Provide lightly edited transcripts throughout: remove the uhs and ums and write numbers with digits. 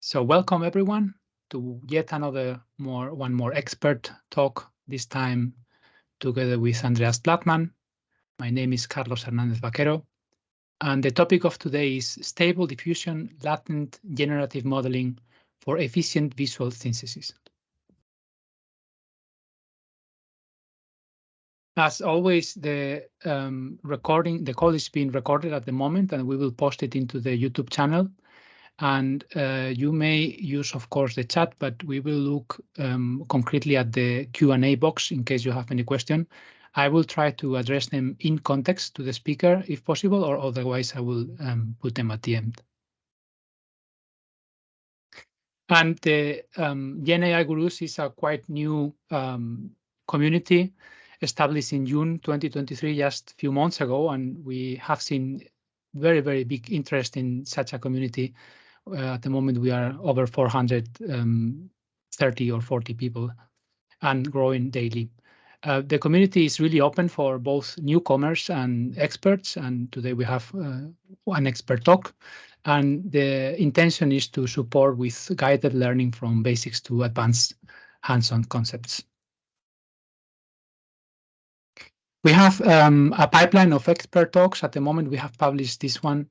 So welcome everyone to yet one more expert talk, this time together with Andreas Blattmann. My name is Carlos Hernandez Vaquero, and the topic of today is Stable Diffusion Latent Generative Modeling for Efficient Visual Synthesis. As always, the call is being recorded at the moment, and we will post it into the YouTube channel. And you may use, of course, the chat, but we will look concretely at the Q&A box in case you have any question. I will try to address them in context to the speaker if possible, or otherwise I will put them at the end. And the GenAI Gurus is a quite new community established in June 2023, just a few months ago, and we have seen very, very big interest in such a community. At the moment, we are over 430 or 40 people and growing daily. The community is really open for both newcomers and experts, and today we have one expert talk. And the intention is to support with guided learning from basics to advanced hands-on concepts. We have a pipeline of expert talks. At the moment, we have published this one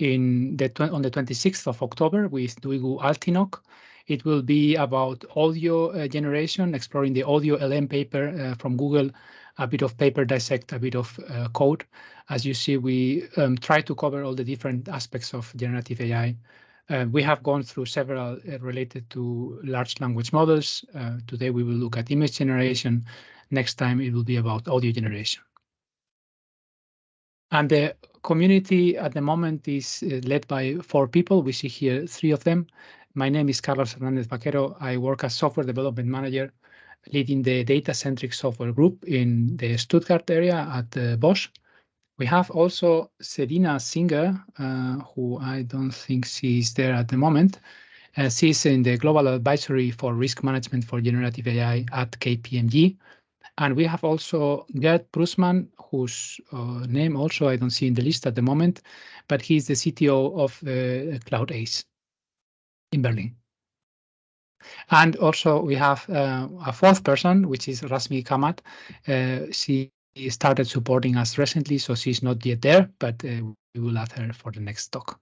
on the 26th of October with Duigu Altinok. It will be about audio generation, exploring the audio LM paper from Google, a bit of paper dissect, a bit of code. As you see, we try to cover all the different aspects of generative AI. We have gone through several related to large language models. Today we will look at image generation. Next time it will be about audio generation. And the community at the moment is led by 4 people. We see here 3 of them. My name is Carlos Hernandez Vaquero. I work as software development manager, leading the data-centric software group in the Stuttgart area at Bosch. We have also Serena Singer, who I don't think she's there at the moment. She's in the Global Advisory for Risk Management for Generative AI at KPMG. And we have also Gerd Prusman, whose name also I don't see in the list at the moment, but he's the CTO of Cloud Ace in Berlin. And also we have a 4th person, which is Rasmi Kamat. She started supporting us recently, so she's not yet there, but we will add her for the next talk.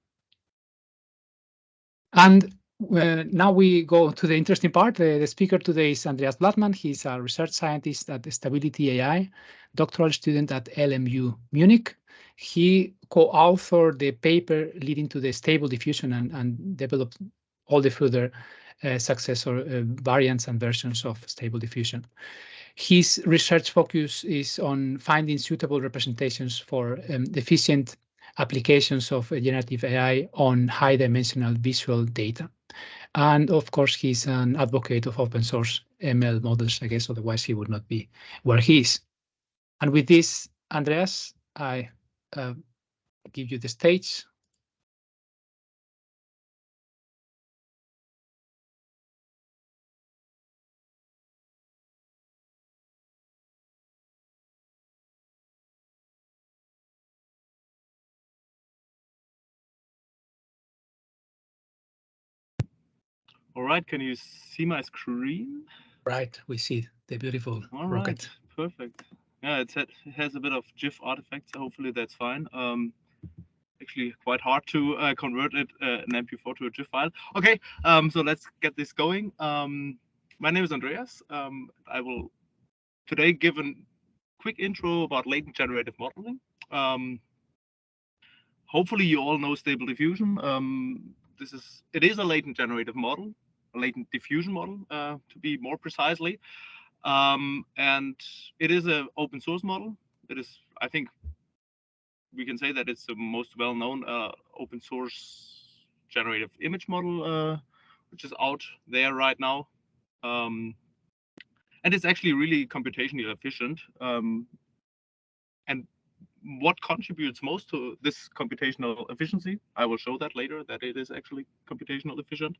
And now we go to the interesting part. The speaker today is Andreas Blattmann. He's a research scientist at StabilityAI, doctoral student at LMU Munich. He co-authored the paper leading to the Stable Diffusion and developed all the further successor variants and versions of Stable Diffusion. His research focus is on finding suitable representations for efficient applications of generative AI on high-dimensional visual data. And of course, he's an advocate of open source ML models. I guess otherwise he would not be where he is. And with this, Andreas, I give you the stage. All right, can you see my screen? Right, we see the beautiful rocket. Perfect. Yeah, it has a bit of GIF artifacts. Hopefully that's fine. Actually quite hard to convert it an MP4 to a GIF file. Okay, so let's get this going. My name is Andreas. I will today give a quick intro about latent generative modeling. Hopefully you all know Stable Diffusion. It is a latent generative model, a latent diffusion model, to be more precisely. And it is an open source model. It is, I think, we can say that it's the most well-known open source generative image model, which is out there right now. And it's actually really computationally efficient. And what contributes most to this computational efficiency, I will show that later, that it is actually computational efficient.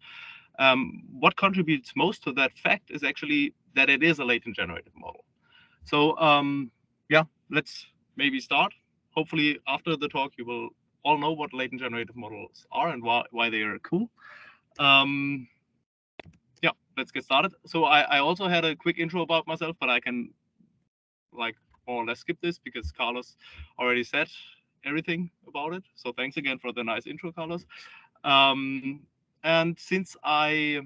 What contributes most to that fact is actually that it is a latent generative model. So yeah, let's maybe start. Hopefully after the talk, you will all know what latent generative models are and why they are cool. Yeah, let's get started. So I also had a quick intro about myself, but I can like more or less skip this because Carlos already said everything about it. So thanks again for the nice intro, Carlos. And since I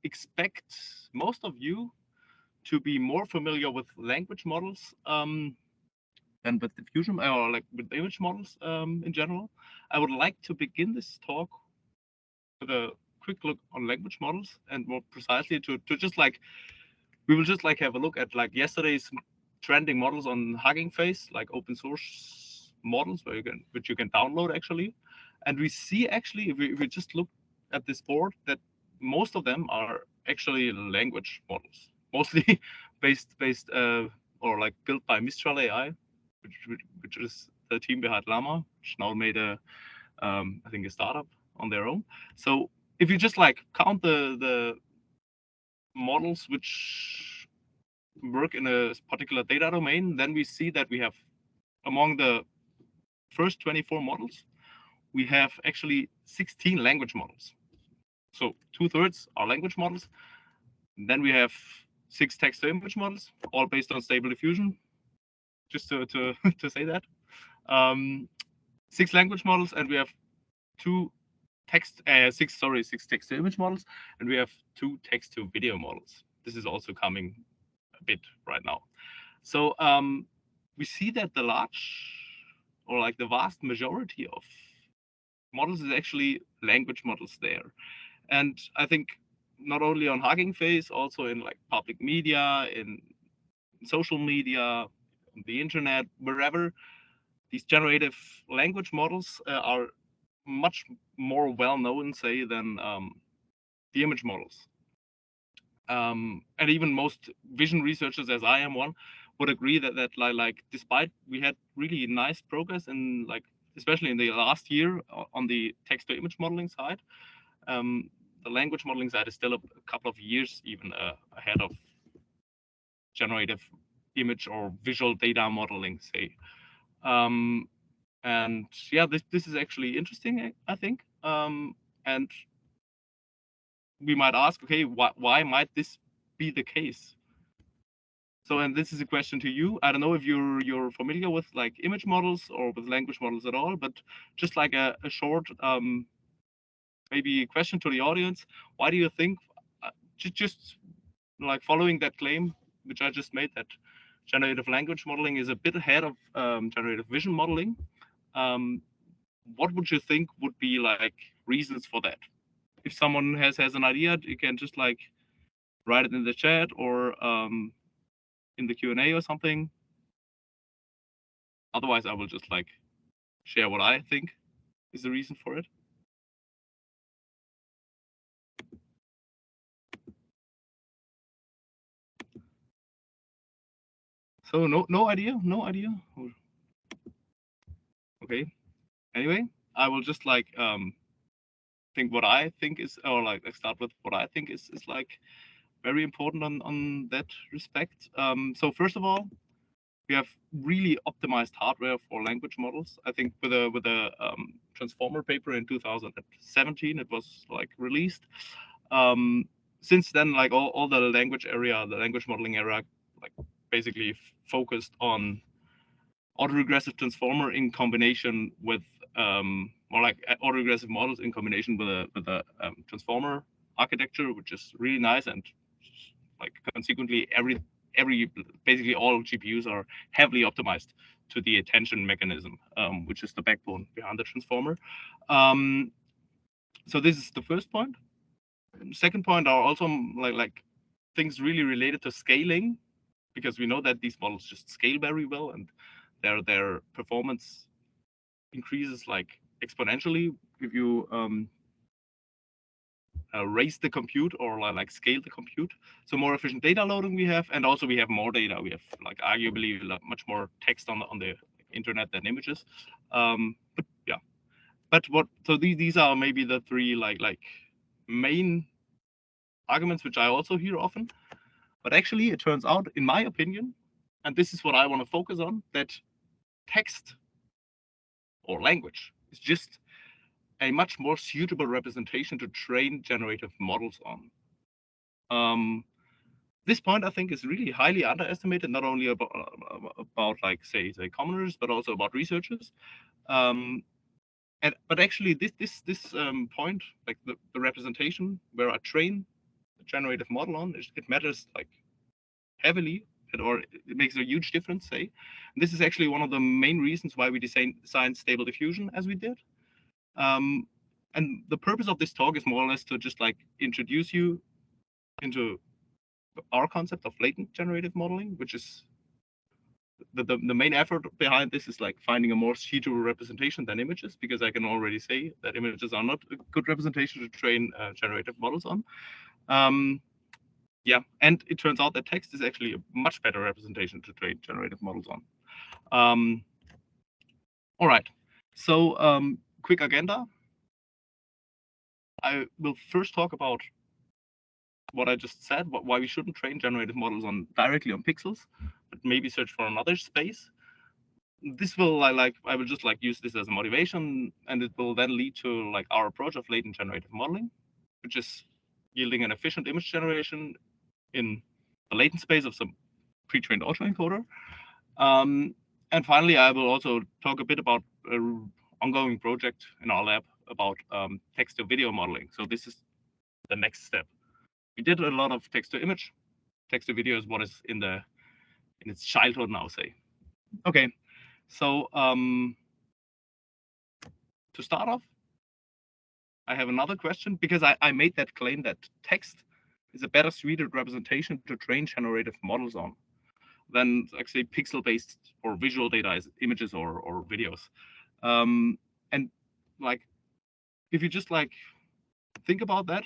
expect most of you to be more familiar with language models than with diffusion or like with image models in general, I would like to begin this talk with a quick look on language models, and more precisely to just like we will just like have a look at like yesterday's trending models on Hugging Face, like open source models which you can download actually. And we see actually if we just look at this board that most of them are actually language models, mostly based or like built by Mistral AI, which is the team behind Llama, which now made a I think a startup on their own. So if you just like count the models which work in a particular data domain, then we see that we have among the first 24 models, we have actually 16 language models. So 2/3 are language models. And then we have 6 text-to-image models, all based on Stable Diffusion. Just to to say that, 6 language models, and we have 6 text-to-image models, and we have 2 text-to-video models. This is also coming a bit right now. So we see that the vast majority of models is actually language models there. And I think not only on Hugging Face, also in like public media, in social media, on the internet, wherever, these generative language models are much more well known, say, than the image models. And even most vision researchers, as I am one, would agree that like despite we had really nice progress in like especially in the last year on the text to image modeling side, the language modeling side is still a couple of years even ahead of generative image or visual data modeling, say. And yeah, this is actually interesting, I think. And we might ask, okay, why might this be the case? So, and this is a question to you. I don't know if you're familiar with like image models or with language models at all, but just like a short maybe question to the audience. Why do you think, just like following that claim, which I just made, that generative language modeling is a bit ahead of generative vision modeling? What would you think would be like reasons for that? If someone has an idea, you can just like write it in the chat or in the Q&A or something. Otherwise, I will just like share what I think is the reason for it. So no idea. Okay. Anyway, I will just like think what I think is, or like start with what I think is like very important on that respect. So first of all, we have really optimized hardware for language models. I think with a transformer paper in 2017, it was like released. Since then, like all the language modeling area, like basically focused on autoregressive transformer in combination with more like autoregressive models in combination with a transformer architecture, which is really nice. And like consequently, basically all GPUs are heavily optimized to the attention mechanism, which is the backbone behind the transformer. So this is the first point. Second point are also like things really related to scaling, because we know that these models just scale very well and their performance increases like exponentially if you raise the compute or like scale the compute. So more efficient data loading we have, and also we have more data. We have like arguably much more text on the internet than images. But yeah, so these are maybe the three like main arguments which I also hear often. But actually, it turns out, in my opinion, and this is what I want to focus on, that text or language is just a much more suitable representation to train generative models on. This point, I think, is really highly underestimated, not only about like say commoners, but also about researchers. But actually, this point, like the representation where I train the generative model on, it matters like heavily, or it makes a huge difference. Say, and this is actually one of the main reasons why we designed Stable Diffusion as we did. And the purpose of this talk is more or less to just like introduce you into our concept of latent generative modeling, which is the main effort behind this is like finding a more suitable representation than images, because I can already say that images are not a good representation to train generative models on. Yeah, and it turns out that text is actually a much better representation to train generative models on. All right, so quick agenda. I will first talk about what I just said, why we shouldn't train generative models directly on pixels, but maybe search for another space. This will I will just like use this as a motivation, and it will then lead to like our approach of latent generative modeling, which is yielding an efficient image generation in the latent space of some pre-trained autoencoder. And finally, I will also talk a bit about an ongoing project in our lab about text to video modeling. So this is the next step. We did a lot of text to image. Text to video is what is in its childhood now, say. Okay, so to start off, I have another question, because I made that claim that text is a better suited representation to train generative models on than actually pixel-based or visual data as images or videos. And like, if you just like think about that,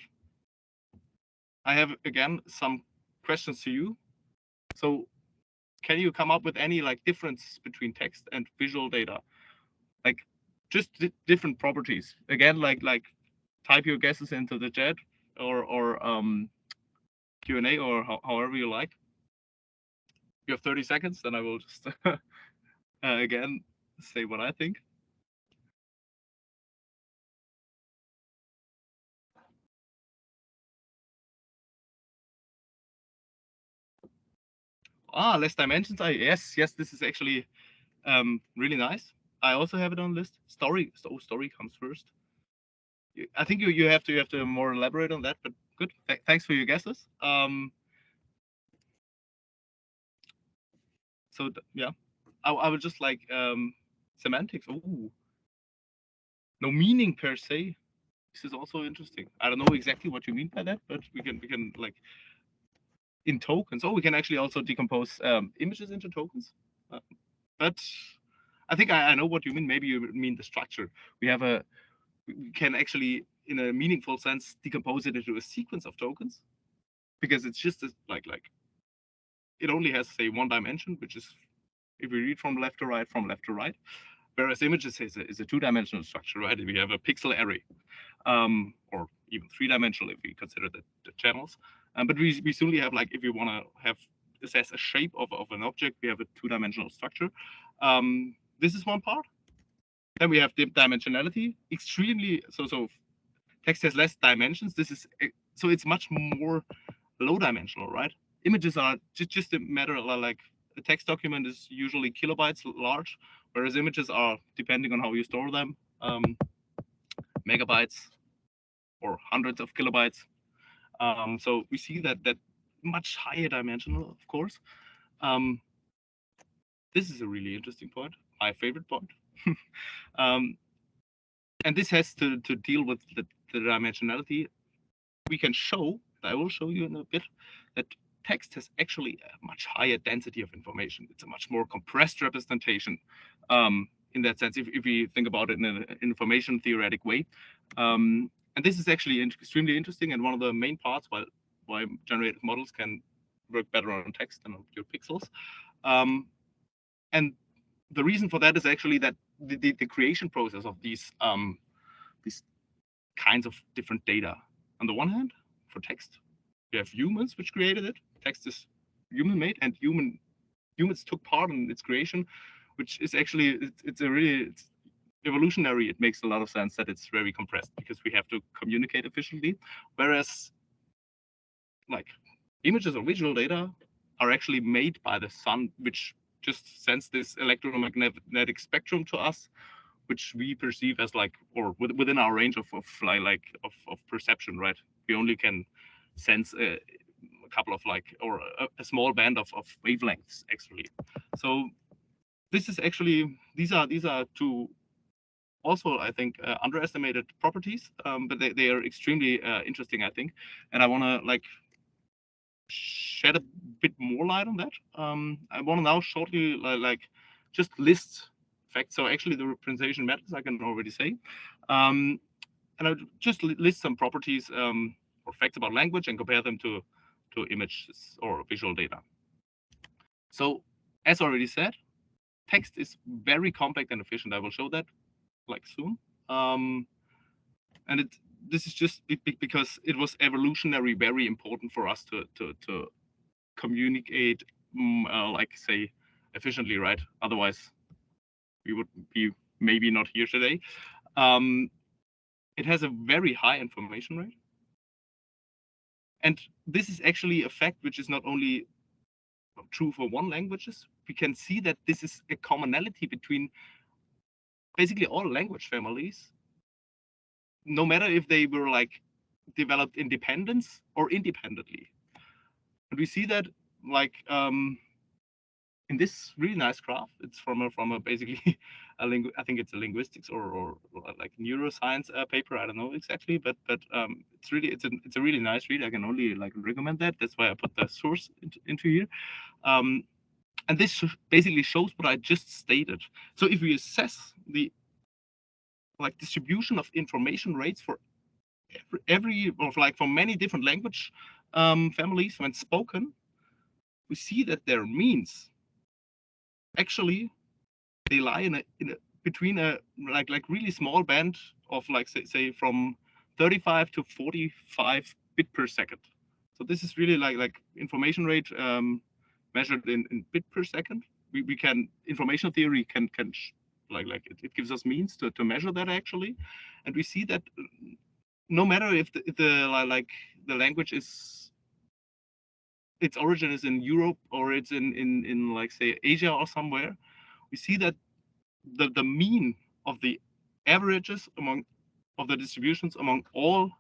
I have again some questions to you. So can you come up with any like difference between text and visual data? Like just different properties. Again, like type your guesses into the chat or Q&A or however you like. You have 30 seconds, then I will just again say what I think. Less dimensions. Yes, this is actually really nice. I also have it on the list. Story comes first. I think you have to more elaborate on that, but good. Thanks for your guesses. So yeah, I would just like semantics. Ooh, no meaning per se. This is also interesting. I don't know exactly what you mean by that, but we can like in tokens. Oh, we can actually also decompose images into tokens. But I think I know what you mean. Maybe you mean the structure. We can actually, in a meaningful sense, decompose it into a sequence of tokens, because it's just like it only has, say, one dimension, which is if we read from left to right, whereas images is a two-dimensional structure, right? We have a pixel array, or even three-dimensional if we consider the channels. But we simply have, like, if you want to assess a shape of an object, we have a two-dimensional structure. This is one part. Then we have dimensionality. Extremely so text has less dimensions. So it's much more low-dimensional, right? Images are just a matter of like a text document is usually kilobytes large, whereas images are, depending on how you store them, megabytes or hundreds of kilobytes. So we see that much higher dimensional, of course. This is a really interesting point, my favorite point. And this has to deal with the dimensionality. We can show, I will show you in a bit, that text has actually a much higher density of information. It's a much more compressed representation in that sense, if we think about it in an information theoretic way. And this is actually extremely interesting, and one of the main parts why generative models can work better on text than on pure pixels. And the reason for that is actually that the creation process of these kinds of different data. On the one hand, for text, you have humans which created it. Text is human-made, and humans took part in its creation, which is actually it's evolutionary, it makes a lot of sense that it's very compressed because we have to communicate efficiently. Whereas like images or visual data are actually made by the sun, which just sends this electromagnetic spectrum to us, which we perceive as like, or within our range of perception, right? We only can sense a couple of like, or a small band of wavelengths actually. So this is actually, these are two also, I think, underestimated properties, but they are extremely interesting, I think. And I want to like shed a bit more light on that. I want to now shortly like just list facts. So actually the representation matters, I can already say. And I'll just list some properties or facts about language and compare them to images or visual data. So as already said, text is very compact and efficient. I will show that like soon. And this is just because it was evolutionary very important for us to communicate like say efficiently, right? Otherwise we would be maybe not here today. It has a very high information rate, and this is actually a fact which is not only true for one languages. We can see that this is a commonality between basically all language families, no matter if they were like developed independence or independently. And we see that like in this really nice graph. It's from a basically I think it's a linguistics or like neuroscience paper. I don't know exactly, but it's a really nice read. I can only like recommend that. That's why I put the source into here. And this basically shows what I just stated. So if we assess the like distribution of information rates for every of like for many different language families when spoken, we see that their means actually they lie in a between a like really small band of like say from 35 to 45 bit per second. So this is really like information rate measured in bit per second. We can information theory can like it gives us means to measure that actually, and we see that no matter if the language is its origin is in Europe or it's in like say Asia or somewhere, we see that the mean of the averages among of the distributions among all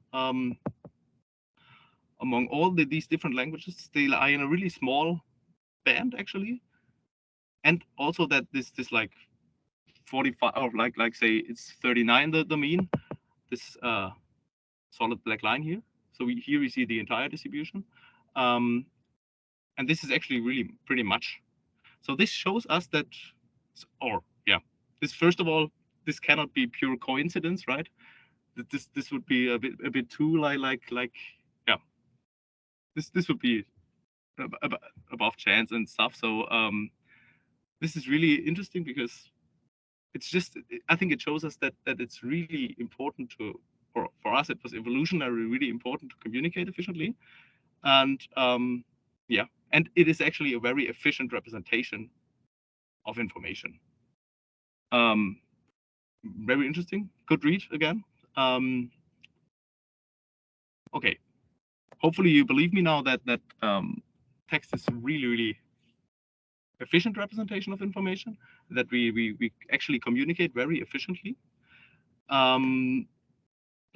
these different languages, they lie in a really small band actually, and also that this like 45 or like say it's 39 the mean, this solid black line here. So here we see the entire distribution, and this is actually really pretty much. So this shows us that, or yeah, this first of all, this cannot be pure coincidence, right? This would be a bit too like yeah, this would be above chance and stuff. So this is really interesting because it's just, I think it shows us that it's really important to, for us it was evolutionary really important to communicate efficiently, and yeah, and it is actually a very efficient representation of information. Very interesting. Good read again. Okay, hopefully you believe me now that text is really efficient representation of information, that we actually communicate very efficiently.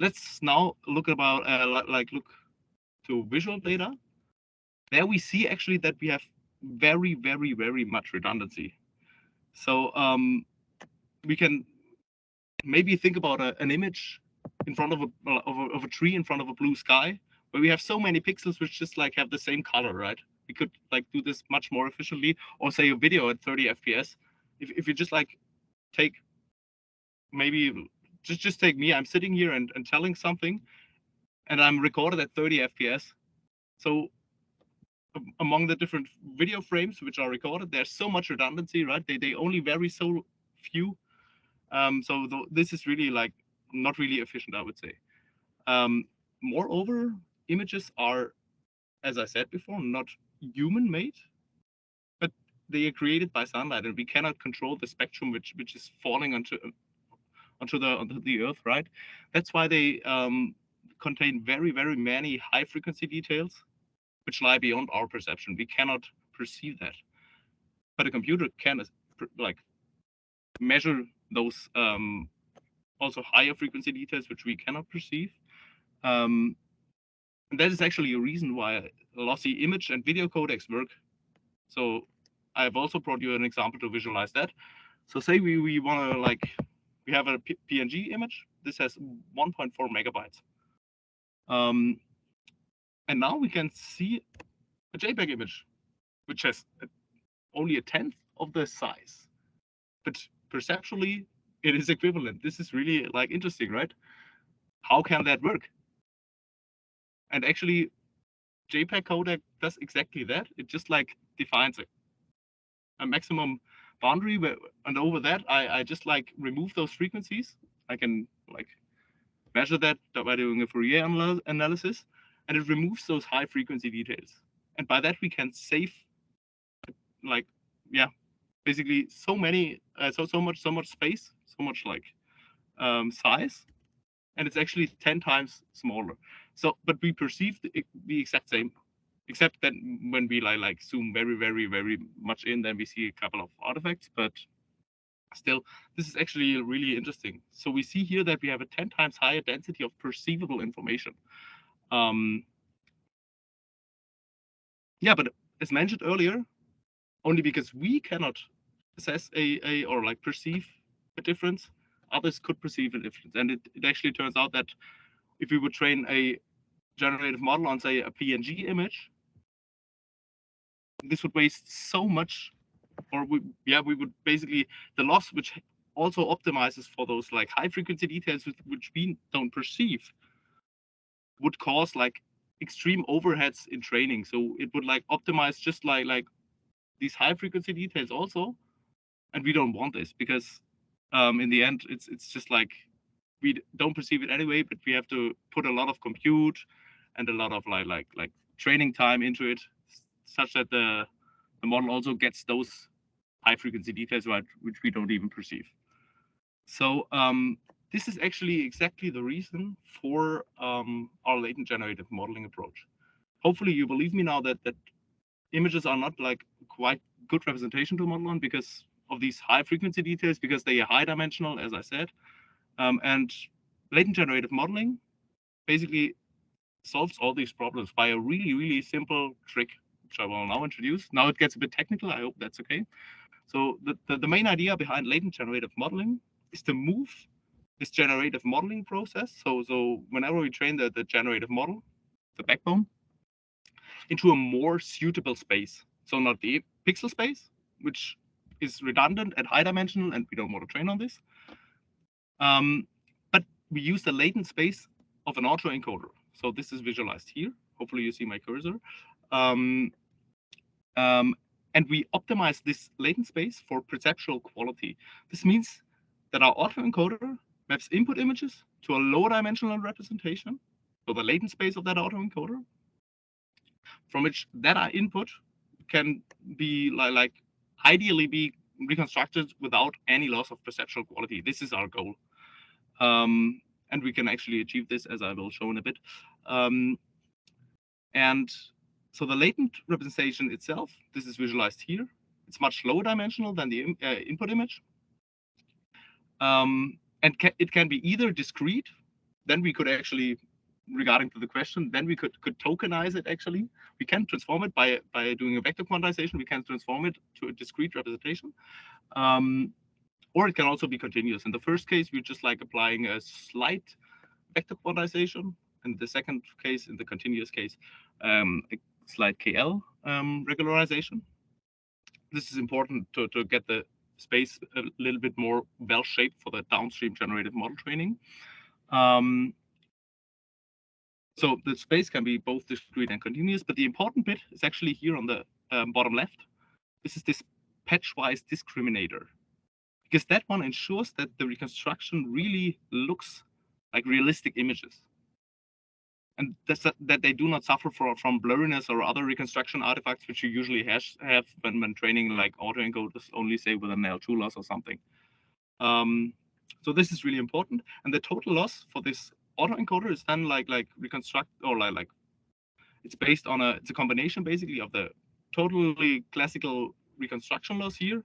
Let's now look about look to visual data. There we see actually that we have very much redundancy. So we can maybe think about an image in front of a tree in front of a blue sky, where we have so many pixels which just like have the same color, right? We could like do this much more efficiently, or say a video at 30 FPS. If you just like take maybe just take me, I'm sitting here and telling something, and I'm recorded at 30 FPS. So among the different video frames which are recorded, there's so much redundancy, right? They only vary so few. So this is really like not really efficient, I would say. Moreover, images are, as I said before, not human made, but they are created by sunlight, and we cannot control the spectrum which is falling onto the Earth, right? That's why they contain very, very many high frequency details, which lie beyond our perception. We cannot perceive that, but a computer can like measure those also higher frequency details, which we cannot perceive. And that is actually a reason why lossy image and video codecs work. So I've also brought you an example to visualize that. So say we want to we have a PNG image. This has 1.4 megabytes. And now we can see a JPEG image, which has only a tenth of the size, but perceptually it is equivalent. This is really interesting, right? How can that work? And actually, JPEG codec does exactly that. It just defines a maximum boundary and over that I just remove those frequencies. I can measure that by doing a Fourier analysis, and it removes those high frequency details. And by that we can save basically so much space, so much size, and it's actually 10 times smaller. So, but we perceive the exact same, except that when we zoom very, very, very much in, then we see a couple of artifacts, but still, this is actually really interesting. So we see here that we have a 10 times higher density of perceivable information. Yeah, but as mentioned earlier, only because we cannot assess or perceive a difference, others could perceive a difference. And it actually turns out that if we would train a generative model on, say, a PNG image, this would waste so much, or we would basically, the loss, which also optimizes for those high frequency details which we don't perceive, would cause extreme overheads in training. So it would optimize just like these high frequency details also, and we don't want this because in the end it's just we don't perceive it anyway, but we have to put a lot of compute and a lot of training time into it, such that the model also gets those high frequency details right, which we don't even perceive. So this is actually exactly the reason for our latent generative modeling approach. Hopefully you believe me now that images are not quite good representation to model on because of these high frequency details, because they are high dimensional, as I said. And latent generative modeling basically solves all these problems by a really, really simple trick, which I will now introduce. Now it gets a bit technical. I hope that's okay. So the main idea behind latent generative modeling is to move this generative modeling process. So whenever we train the generative model, the backbone, into a more suitable space. So not the pixel space, which is redundant and high dimensional, and we don't want to train on this. But we use the latent space of an autoencoder. So this is visualized here. Hopefully you see my cursor. And we optimize this latent space for perceptual quality. This means that our autoencoder maps input images to a low dimensional representation, so the latent space of that autoencoder, from which data input can be ideally be reconstructed without any loss of perceptual quality. This is our goal. And we can actually achieve this, as I will show in a bit. And so the latent representation itself, this is visualized here. It's much lower dimensional than the input image. And it can be either discrete, then we could actually, regarding to the question, then we could tokenize it actually. We can transform it by doing a vector quantization. We can transform it to a discrete representation. Or it can also be continuous. In the first case, we're just applying a slight vector quantization. In the second case, in the continuous case, a slight KL regularization. This is important to get the space a little bit more well-shaped for the downstream generative model training. So the space can be both discrete and continuous, but the important bit is actually here on the bottom left. This is this patchwise discriminator, because that one ensures that the reconstruction really looks like realistic images, and that they do not suffer from blurriness or other reconstruction artifacts, which you usually have when training autoencoders only, say, with an L2 loss or something. So this is really important. And the total loss for this autoencoder is then like reconstruct, or like it's based on it's a combination basically of the totally classical reconstruction loss here,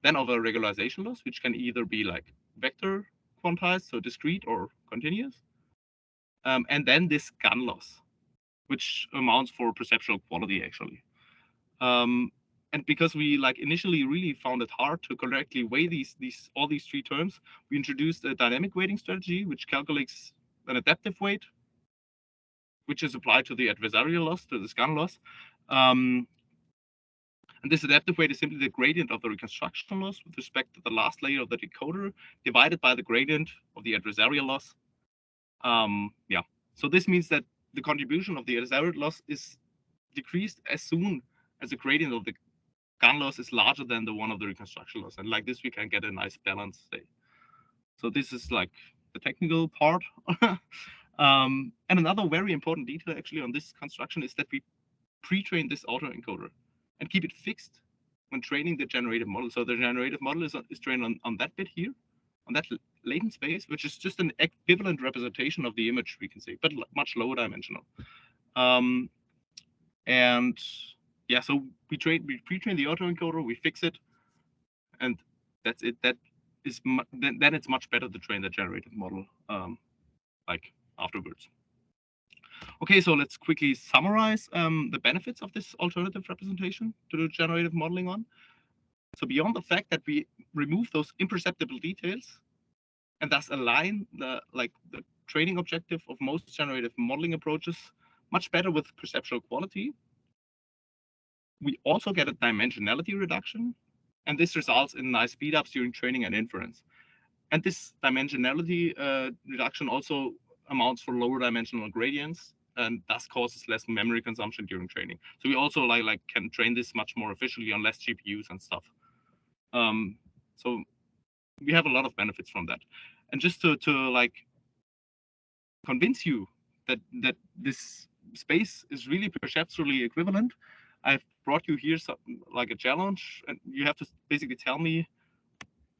then of a regularization loss, which can either be like vector quantized, so discrete or continuous, and then this scan loss, which amounts for perceptual quality actually. And because we like initially really found it hard to correctly weigh all these three terms, we introduced a dynamic weighting strategy, which calculates an adaptive weight, which is applied to the adversarial loss, to the scan loss. And this adaptive weight is simply the gradient of the reconstruction loss with respect to the last layer of the decoder divided by the gradient of the adversarial loss. Yeah, so this means that the contribution of the adversarial loss is decreased as soon as the gradient of the scan loss is larger than the one of the reconstruction loss. And like this, we can get a nice balance, say. So this is like the technical part. And another very important detail actually on this construction is that we pre-train this autoencoder and keep it fixed when training the generative model. So the generative model is trained on that bit here, on that latent space, which is just an equivalent representation of the image, we can say, but much lower dimensional. And yeah, so we pre-train the autoencoder, we fix it, and that's it. That is then it's much better to train the generative model like afterwards. Okay, so let's quickly summarize the benefits of this alternative representation to do generative modeling on. So beyond the fact that we remove those imperceptible details and thus align the training objective of most generative modeling approaches much better with perceptual quality, we also get a dimensionality reduction, and this results in nice speedups during training and inference. And this dimensionality reduction also amounts for lower dimensional gradients, and thus causes less memory consumption during training. So we also can train this much more efficiently on less GPUs and stuff. So we have a lot of benefits from that. And just to convince you that this space is really perceptually equivalent, I've brought you here a challenge, and you have to basically tell me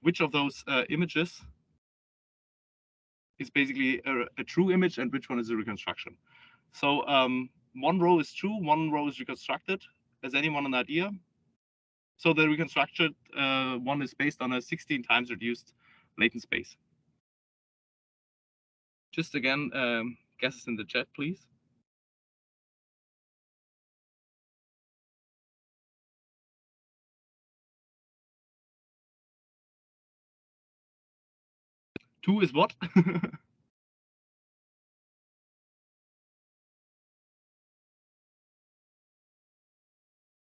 which of those images is basically a true image and which one is a reconstruction. So one row is true, one row is reconstructed. Has anyone an idea? So the reconstructed one is based on a 16 times reduced latent space. Just again, guesses in the chat, please. Two is what?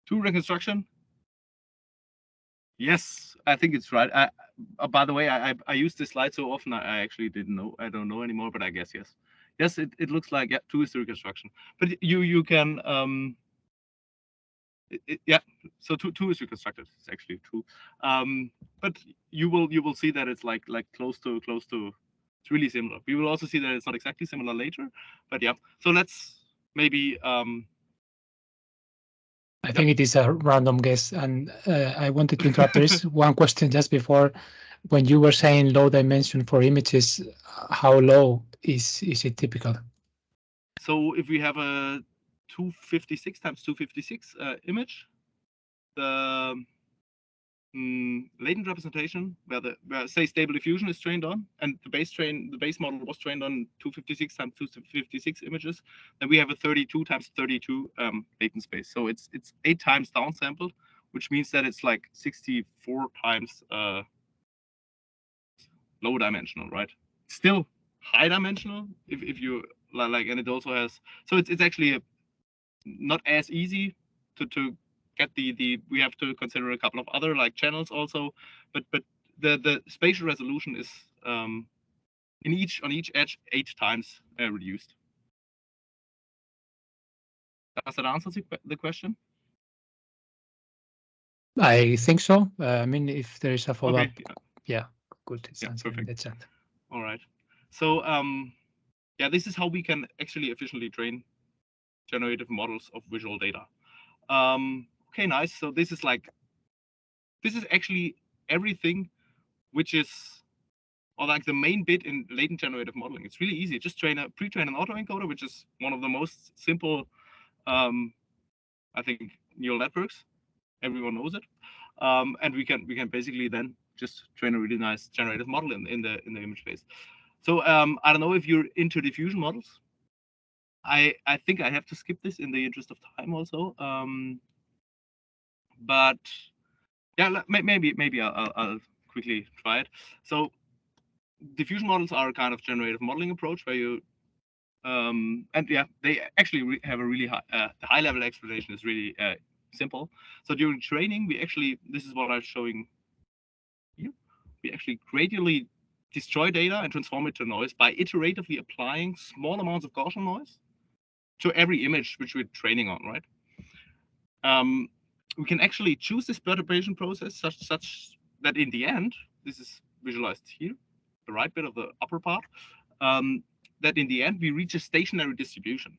Two reconstruction? Yes, I think it's right. By the way, I use this slide so often, I actually didn't know. I don't know anymore, but I guess yes. Yes, it looks like, yeah, two is the reconstruction. But you can yeah, so two is reconstructed. It's actually true. But you will see that it's like close to. It's really similar. We will also see that it's not exactly similar later. But yeah, so let's maybe. I think it is a random guess, and I wanted to interrupt. There is one question just before, when you were saying low dimension for images, how low is it typical? So if we have a 256 times 256 image, the latent representation where say Stable Diffusion is trained on, and the base model was trained on 256 times 256 images, then we have a 32 times 32 latent space. So it's 8 times downsampled, which means that it's like 64 times low dimensional, right? Still high dimensional if you like, and it also has, so it's actually not as easy to get we have to consider a couple of other channels also, but the spatial resolution is on each edge 8 times reduced. Does that answer the question? I think so. I mean, if there is a follow-up, okay, yeah, good. It's perfect. in the chat. All right. So yeah, this is how we can actually efficiently train generative models of visual data. Okay, nice. So this is actually everything which is or like the main bit in latent generative modeling. It's really easy. Just pre-train an autoencoder, which is one of the most simple, I think, neural networks. Everyone knows it, and we can basically then just train a really nice generative model in the image space. So I don't know if you're into diffusion models. I think I have to skip this in the interest of time also. But yeah, maybe I'll quickly try it. So diffusion models are a kind of generative modeling approach where you and yeah, they actually have a really high level explanation is really simple. So during training, this is what I'm showing you. We actually gradually destroy data and transform it to noise by iteratively applying small amounts of Gaussian noise to every image which we're training on, right? We can actually choose this perturbation process such that in the end, this is visualized here, the right bit of the upper part, that in the end we reach a stationary distribution.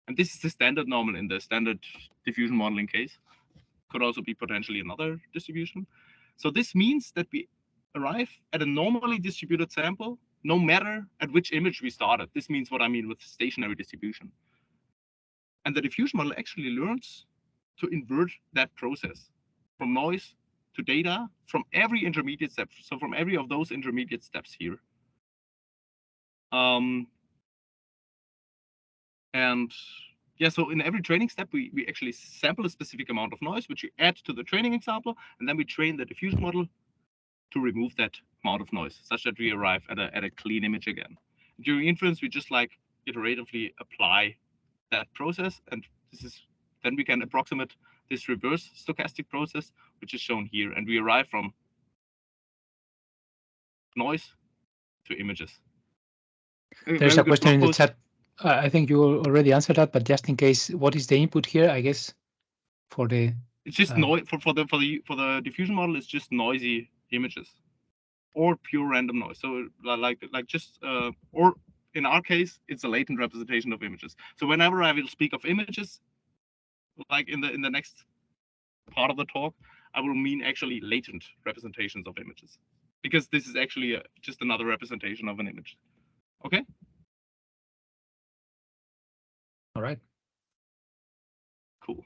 And this is the standard normal in the standard diffusion modeling case. Could also be potentially another distribution. So this means that we arrive at a normally distributed sample, no matter at which image we started. This means what I mean with stationary distribution. And the diffusion model actually learns to invert that process from noise to data from every intermediate step. So from every of those intermediate steps here. And yeah, so in every training step, we actually sample a specific amount of noise, which we add to the training example, and then we train the diffusion model to remove that amount of noise, such that we arrive at a clean image again. During inference, we just like iteratively apply that process, and then we can approximate this reverse stochastic process, which is shown here, and we arrive from noise to images. There's a question in the chat. I think you already answered that, but just in case, what is the input here? I guess for the it's just noise for the diffusion model. It's just noisy images or pure random noise. So like just or in our case, it's a latent representation of images. So whenever I will speak of images, like in the next part of the talk, I will mean actually latent representations of images, because this is actually just another representation of an image. Okay. All right. Cool.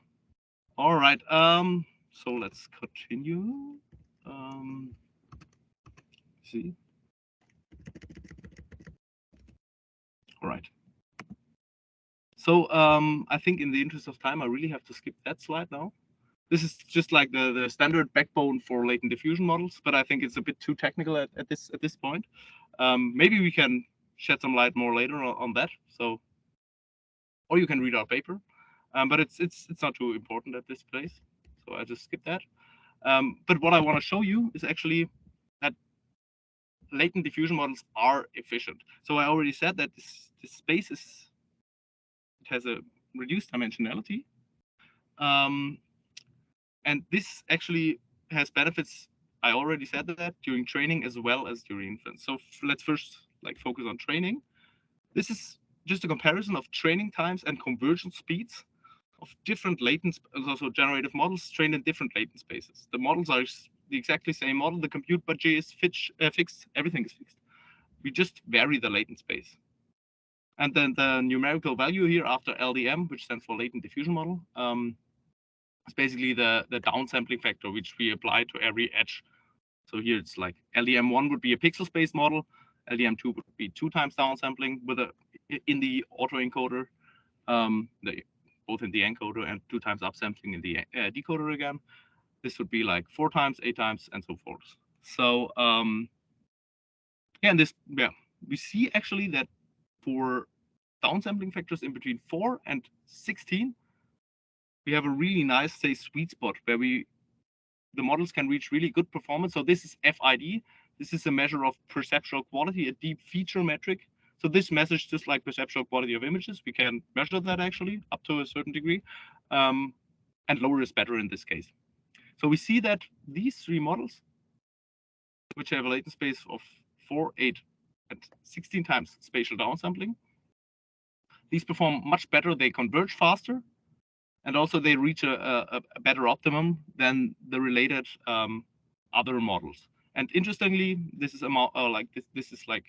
All right. So let's continue. See. All right. So I think in the interest of time, I really have to skip that slide now. This is just like the standard backbone for latent diffusion models, but I think it's a bit too technical at this point. Maybe we can shed some light more later on that. So, or you can read our paper, but it's not too important at this place. So I just skip that. But what I want to show you is actually that latent diffusion models are efficient. So I already said that this space has a reduced dimensionality. And this actually has benefits. I already said that during training as well as during inference. So let's first focus on training. This is just a comparison of training times and conversion speeds of different latent, also generative models trained in different latent spaces. The models are the exactly same model. The compute budget is fixed. Everything is fixed. We just vary the latent space. And then the numerical value here after LDM, which stands for latent diffusion model, is basically the downsampling factor, which we apply to every edge. So here it's like LDM1 would be a pixel space model. LDM2 would be 2 times downsampling with in the autoencoder, both in the encoder and 2 times upsampling in the decoder again. This would be like 4 times, 8 times, and so forth. So yeah, we see actually that for downsampling factors in between 4 and 16, we have a really nice, say, sweet spot where the models can reach really good performance. So this is FID. This is a measure of perceptual quality, a deep feature metric. So this measures just like perceptual quality of images. We can measure that actually up to a certain degree, and lower is better in this case. So we see that these 3 models, which have a latent space of 4, 8, and 16 times spatial downsampling, these perform much better. They converge faster, and also they reach a better optimum than the related other models. And interestingly, this is this is like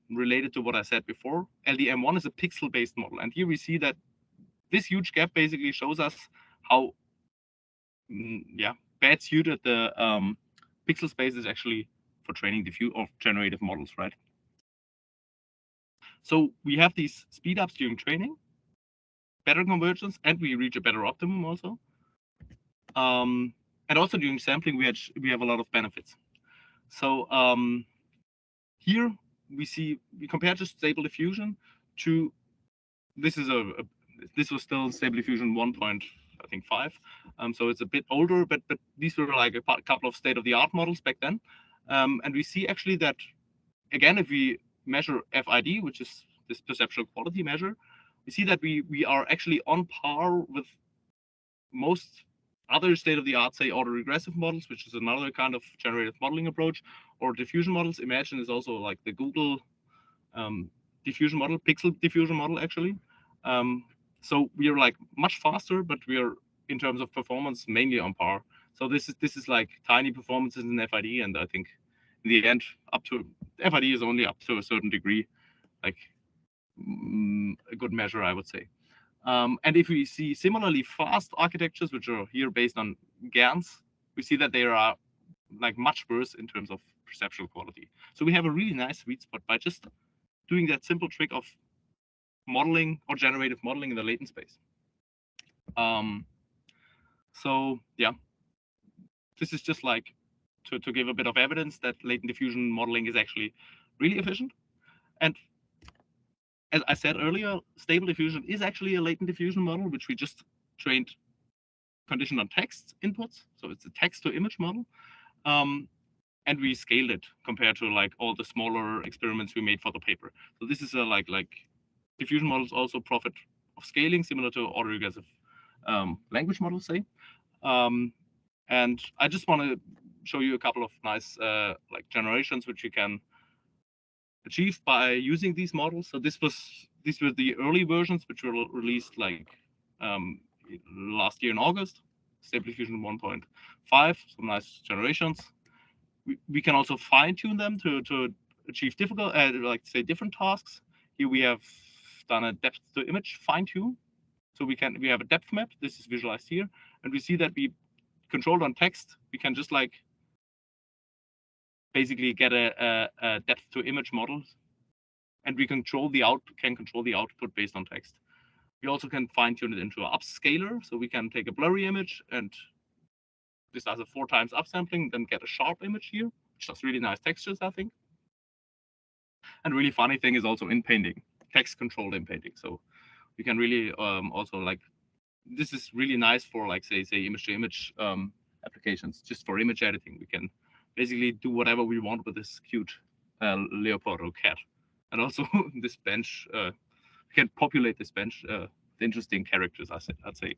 related to what I said before. LDM1 is a pixel-based model, and here we see that this huge gap basically shows us how bad suited the pixel space is actually for training diffuse or generative models, right? So we have these speed ups during training, better convergence, and we reach a better optimum also. And also during sampling, we have a lot of benefits. So here we compare just Stable Diffusion to this was still Stable Diffusion 1.5. So it's a bit older, but these were like a couple of state-of-the-art models back then. And we see actually that, again, if we measure FID, which is this perceptual quality measure, we see that we are actually on par with most other state-of-the-art, say, autoregressive models, which is another kind of generative modeling approach, or diffusion models. Imagine is also like the Google diffusion model, pixel diffusion model, actually. So we are like much faster, but we are in terms of performance mainly on par. So this is like tiny performances in FID, and I think in the end, FID is only up to a certain degree, like a good measure, I would say. And if we see similarly fast architectures, which are here based on GANs, we see that they are like much worse in terms of perceptual quality. So we have a really nice sweet spot by just doing that simple trick of modeling or generative modeling in the latent space. So yeah, this is just like to give a bit of evidence that latent diffusion modeling is actually really efficient. And as I said earlier, Stable Diffusion is actually a latent diffusion model, which we just trained conditioned on text inputs. So it's a text to image model. And we scaled it compared to like all the smaller experiments we made for the paper. So this is a like diffusion models also profit of scaling, similar to autoregressive language models, say. And I just want to show you a couple of nice like generations which you can achieve by using these models. So these were the early versions which were released like last year in August. Stable Diffusion 1.5, some nice generations. We can also fine tune them to achieve like say different tasks. Here we have done a depth to image fine tune. So we have a depth map. This is visualized here, and we see that we controlled on text. We can just like basically get a depth to image model, and we control the output based on text. We also can fine tune it into an upscaler, so we can take a blurry image and this does a 4 times upsampling, then get a sharp image here, which does really nice textures, I think. And really funny thing is also in painting, text controlled in painting. So we can really also like, this is really nice for like say image to image applications, just for image editing. We can basically do whatever we want with this cute leopard or cat. And also this bench, we can populate this bench with interesting characters, I'd say.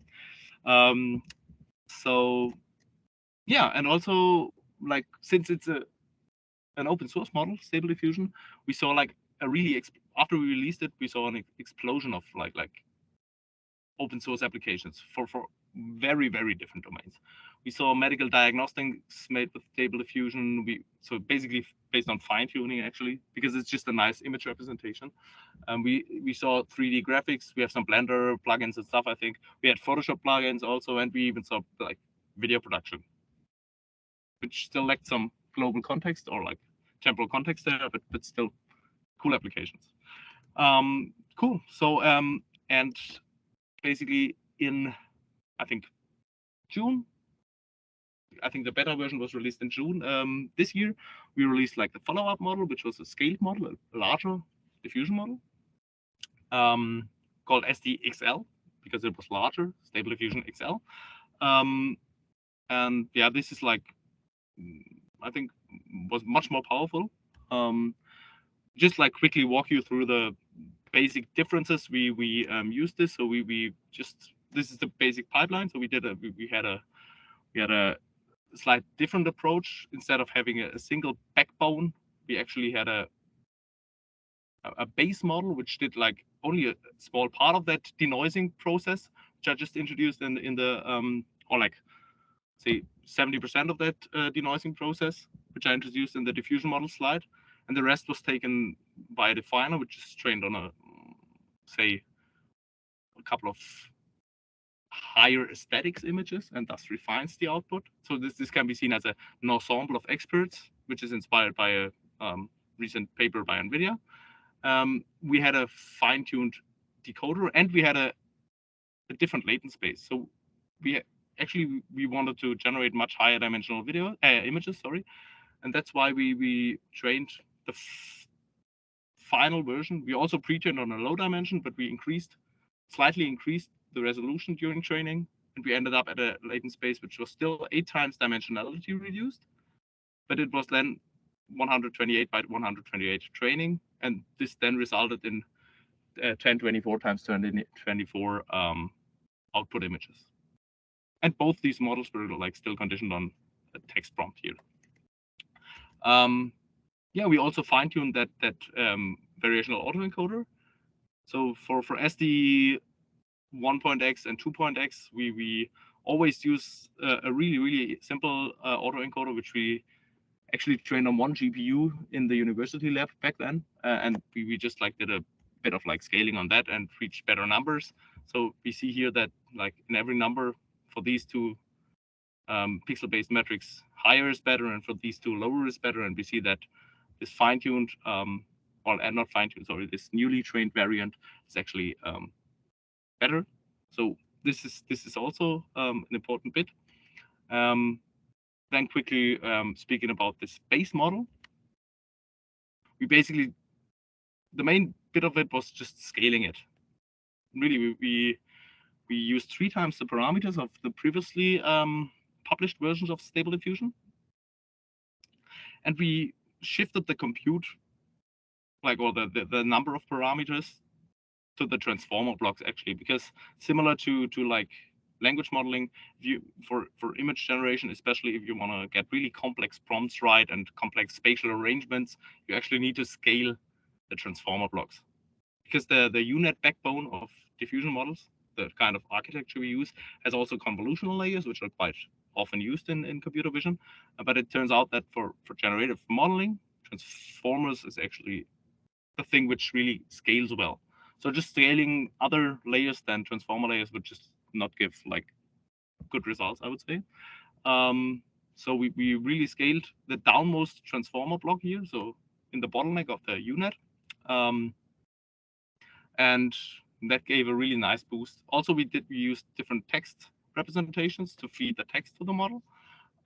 So yeah, and also like since it's an open source model, Stable Diffusion, we saw like a really after we released it, we saw an explosion of like open source applications for very different domains. We saw medical diagnostics made with Stable Diffusion. So basically based on fine tuning actually, because it's just a nice image representation. We saw 3D graphics. We have some Blender plugins and stuff. I think we had Photoshop plugins also, and we even saw like video production, which still lacked some global context or like temporal context there, but still cool applications. Cool. So and basically in I think June, I think the beta version was released in June this year. We released like the follow-up model, which was a scaled model, a larger diffusion model, called SDXL because it was larger, Stable Diffusion XL. And yeah, this is like, I think was much more powerful. Just like quickly walk you through the basic differences. We used this, so this is the basic pipeline. So we had a slight different approach. Instead of having a single backbone, we actually had a base model which did like only a small part of that denoising process, which I just introduced in the or like say 70% of that denoising process, which I introduced in the diffusion model slide, and the rest was taken by a definer, which is trained on a, say, a couple of higher aesthetics images, and thus refines the output. So this can be seen as an ensemble of experts, which is inspired by a recent paper by NVIDIA. We had a fine-tuned decoder, and we had a different latent space. So we wanted to generate much higher dimensional images, and that's why we trained the final version. We also pre-trained on a low dimension, but we slightly increased the resolution during training, and we ended up at a latent space which was still 8 times dimensionality reduced, but it was then 128 by 128 training, and this then resulted in 1024 times 1024 output images. And both these models were like still conditioned on a text prompt here. Yeah, we also fine-tuned that variational autoencoder. So for SD 1.x and 2.x, we always use a really simple autoencoder, which we actually trained on one GPU in the university lab back then, and we just like did a bit of like scaling on that and reached better numbers. So we see here that like in every number for these two pixel-based metrics, higher is better, and for these two, lower is better. And we see that this fine-tuned, not fine-tuned, sorry, this newly trained variant is actually better. So this is also an important bit. Then quickly speaking about this base model, the main bit of it was just scaling it. Really, we used 3 times the parameters of the previously published versions of Stable Diffusion, and we shifted the compute, or the number of parameters, to the transformer blocks actually, because similar to like language modeling, for image generation, especially if you want to get really complex prompts right and complex spatial arrangements, you actually need to scale the transformer blocks, because the UNet backbone of diffusion models, the kind of architecture we use, has also convolutional layers, which are quite often used in computer vision. But it turns out that for generative modeling, transformers is actually the thing which really scales well. So just scaling other layers than transformer layers would just not give like good results, I would say. So we really scaled the downmost transformer block here, so in the bottleneck of the UNet. And that gave a really nice boost. Also, we used different text representations to feed the text to the model.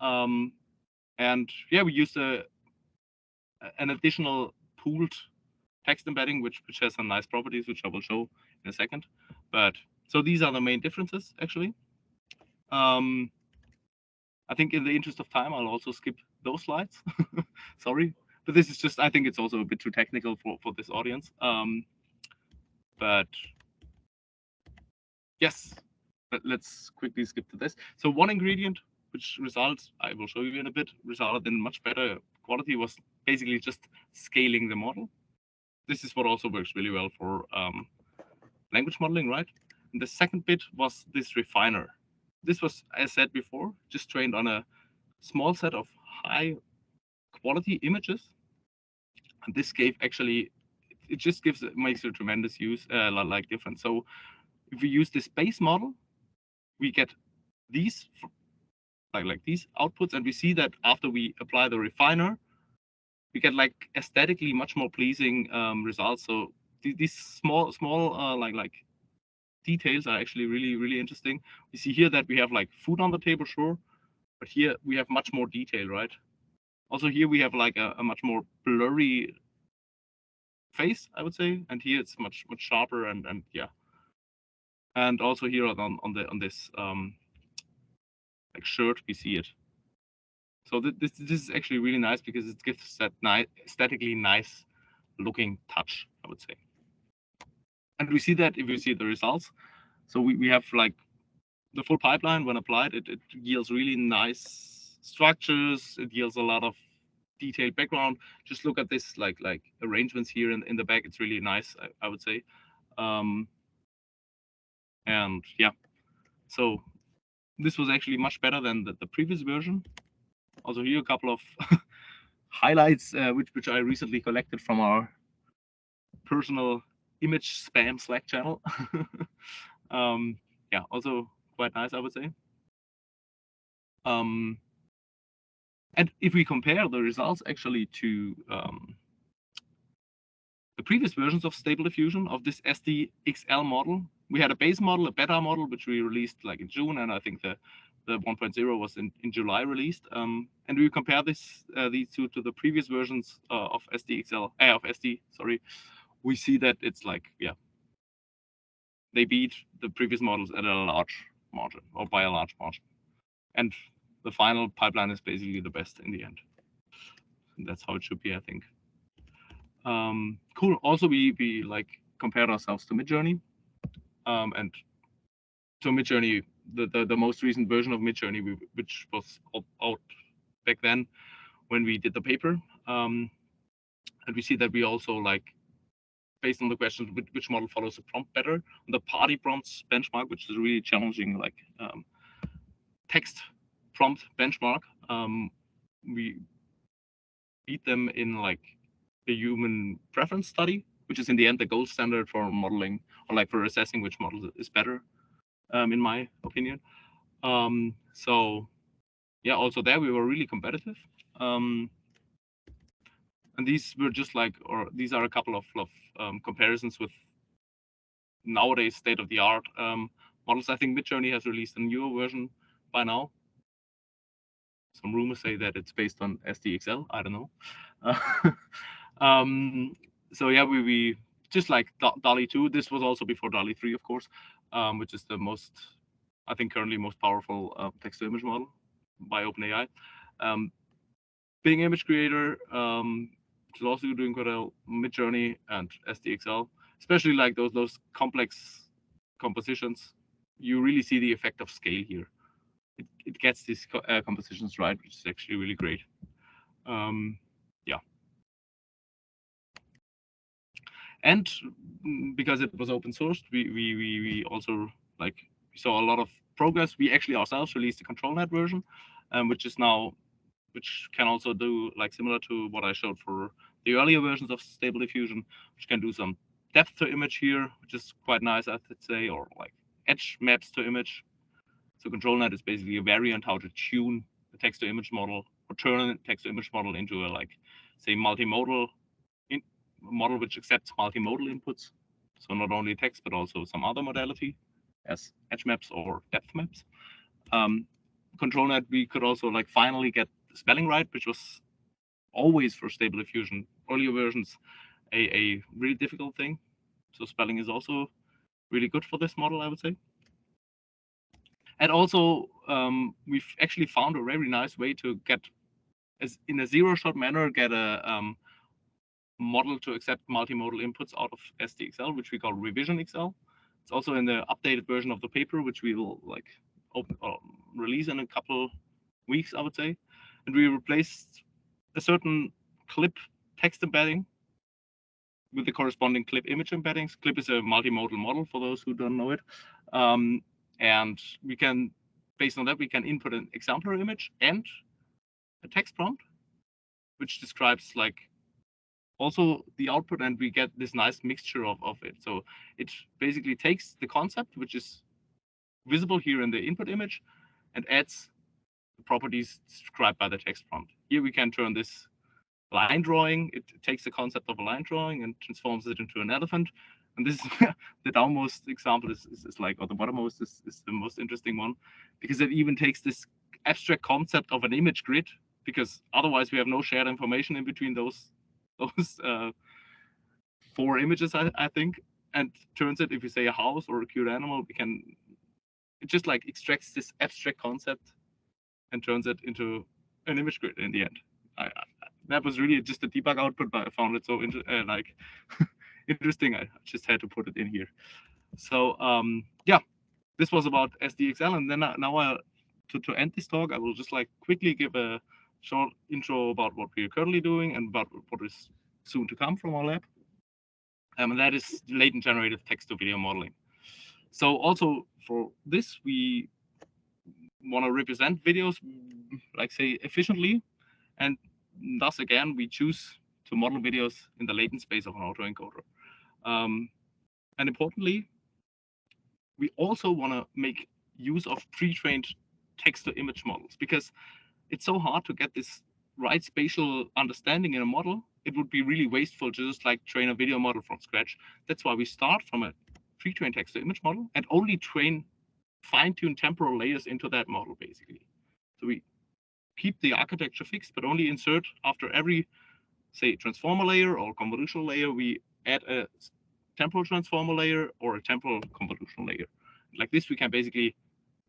And yeah, we used an additional pooled text embedding, which has some nice properties, which I will show in a second. But so these are the main differences, actually. I think in the interest of time, I'll also skip those slides. Sorry, but this is just, I think it's also a bit too technical for this audience. But yes, let's quickly skip to this. So one ingredient which results, I will show you in a bit, resulted in much better quality was basically just scaling the model. This is what also works really well for language modeling, right? And the second bit was this refiner. This was, as said before, just trained on a small set of high quality images. And this gave actually, it makes a tremendous use, like difference. So if we use this base model, we get these like these outputs, and we see that after we apply the refiner, we get like aesthetically much more pleasing results. So these small like details are actually really interesting. We see here that we have like food on the table, sure, but here we have much more detail, right? Also here we have like a much more blurry face, I would say, and here it's much sharper, and yeah. And also here on this like shirt, we see it. So this is actually really nice because it gives that aesthetically nice looking touch, I would say. And we see that if you see the results. So we have like the full pipeline when applied, it yields really nice structures. It yields a lot of detailed background. Just look at this like arrangements here in the back. It's really nice, I would say. And yeah, so this was actually much better than the previous version. Also here a couple of highlights, which I recently collected from our personal image spam Slack channel. Yeah, also quite nice, I would say. And if we compare the results actually to the previous versions of Stable Diffusion of this SDXL model, we had a base model, a beta model, which we released like in June, and I think the 1.0 was in July released. And we compare these two to the previous versions of SD, sorry, we see that it's like, yeah, they beat the previous models at a large margin, or by a large margin. And the final pipeline is basically the best in the end. And that's how it should be, I think. Cool. Also, we like compared ourselves to Midjourney, and so Midjourney, the most recent version of Midjourney, which was out back then when we did the paper, and we see that we also like, based on the questions, which model follows the prompt better, on the party prompts benchmark, which is a really challenging like text prompt benchmark, we beat them in like the human preference study, which is in the end the gold standard for modeling, or like for assessing which model is better, in my opinion. So yeah, also there we were really competitive. And these were just like, or these are a couple of comparisons with nowadays state-of-the-art models. I think Midjourney has released a newer version by now. Some rumors say that it's based on SDXL. I don't know. So yeah, we just like DALL-E 2. This was also before DALL-E 3, of course, which is the most, I think, currently most powerful text-to-image model by OpenAI. Bing Image Creator, which is also doing quite well, Midjourney and SDXL, especially like those complex compositions. You really see the effect of scale here. It gets these compositions right, which is actually really great. Yeah. And because it was open sourced, we also like saw a lot of progress. We actually ourselves released a ControlNet version, which can also do like similar to what I showed for the earlier versions of Stable Diffusion, which can do some depth to image here, which is quite nice, I would say, or like edge maps to image. So ControlNet is basically a variant how to tune the text-to-image model, or turn a text-to-image model into a, like, say, multimodal model which accepts multimodal inputs. So not only text, but also some other modality, as edge maps or depth maps. ControlNet, we could also like finally get the spelling right, which was always for Stable Diffusion earlier versions a really difficult thing. So spelling is also really good for this model, I would say. And also, we've actually found a very nice way to get, in a zero-shot manner, get a model to accept multimodal inputs out of SDXL, which we call Revision XL. It's also in the updated version of the paper, which we will like release in a couple weeks, I would say. And we replaced a certain clip text embedding with the corresponding clip image embeddings. Clip is a multimodal model for those who don't know it. And we can, based on that, we can input an exemplar image and a text prompt, which describes like also the output, and we get this nice mixture of it. So it basically takes the concept, which is visible here in the input image, and adds the properties described by the text prompt. Here we can turn this line drawing. It takes the concept of a line drawing and transforms it into an elephant. And this the downmost example is like, or the bottommost is the most interesting one, because it even takes this abstract concept of an image grid, because otherwise we have no shared information in between those 4 images, I think, and turns it, if you say a house or a cute animal, it just like extracts this abstract concept and turns it into an image grid in the end. That was really just a debug output, but I found it so interesting. I just had to put it in here. So yeah, this was about SDXL, and then now to end this talk, I will just like quickly give a short intro about what we're currently doing and about what is soon to come from our lab. And that is latent generative text-to-video modeling. So also for this, we want to represent videos, like say, efficiently. And thus again, we choose to model videos in the latent space of an autoencoder. And importantly, we also want to make use of pre-trained text-to-image models, because it's so hard to get this right spatial understanding in a model. It would be really wasteful to just like train a video model from scratch. That's why we start from a pre-trained text-to-image model and only train fine-tune temporal layers into that model, basically. So we keep the architecture fixed, but only insert after every, say, transformer layer or convolutional layer, we add a temporal transformer layer or a temporal convolutional layer. Like this, we can basically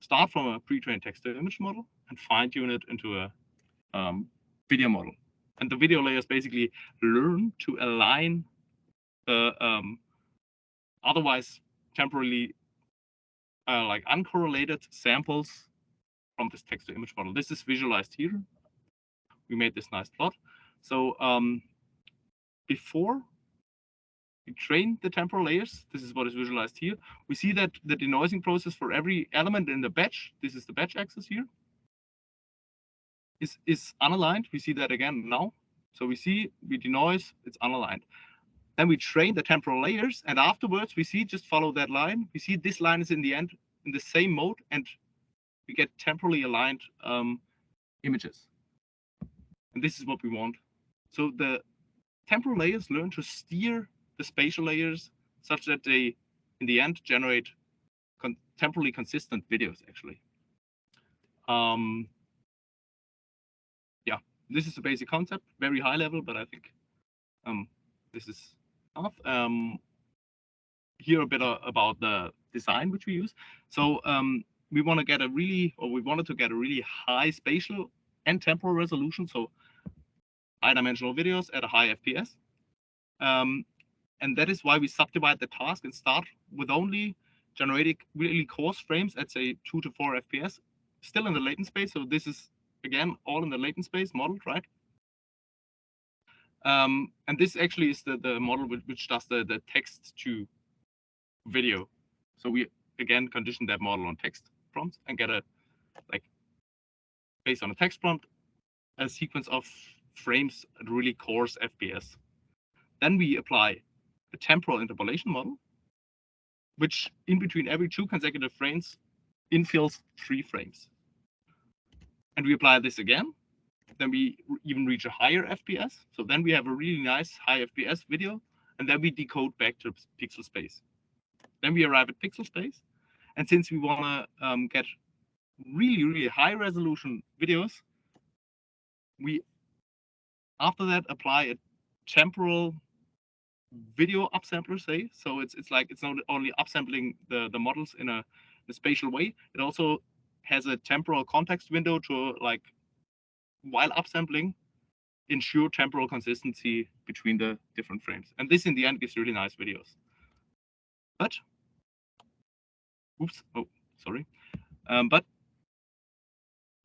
start from a pre-trained text-to-image model and fine-tune it into a video model. And the video layers basically learn to align the otherwise temporally like uncorrelated samples from this text-to-image model. This is visualized here. We made this nice plot. So before we train the temporal layers, this is what is visualized here. We see that the denoising process for every element in the batch, this is the batch axis here, is unaligned. We see that again now. So we denoise, it's unaligned. Then we train the temporal layers, and afterwards we see, just follow that line. We see this line is in the end in the same mode, and we get temporally aligned images. And this is what we want. So the temporal layers learn to steer the spatial layers such that they, in the end, generate temporally consistent videos, actually. Yeah, this is the basic concept, very high level, but I think this is enough. Here a bit about the design which we use. So we want to get we wanted to get a really high spatial and temporal resolution, so high-dimensional videos at a high FPS. And that is why we subdivide the task and start with only generating really coarse frames at, say, 2 to 4 FPS, still in the latent space. So this is, again, all in the latent space modeled, right? And this actually is the model which does the text to video. So we, again, condition that model on text prompts and get a, like, based on a text prompt, a sequence of frames at really coarse FPS. Then we apply a temporal interpolation model, which in between every 2 consecutive frames infills 3 frames. And we apply this again. Then we even reach a higher FPS. So then we have a really nice high FPS video, and then we decode back to pixel space. Then we arrive at pixel space. And since we want to get really, really high resolution videos, we after that apply a temporal video upsampler, say. So it's like it's not only upsampling the models in a spatial way, it also has a temporal context window to, like, while upsampling, ensure temporal consistency between the different frames. And this in the end gives really nice videos. But but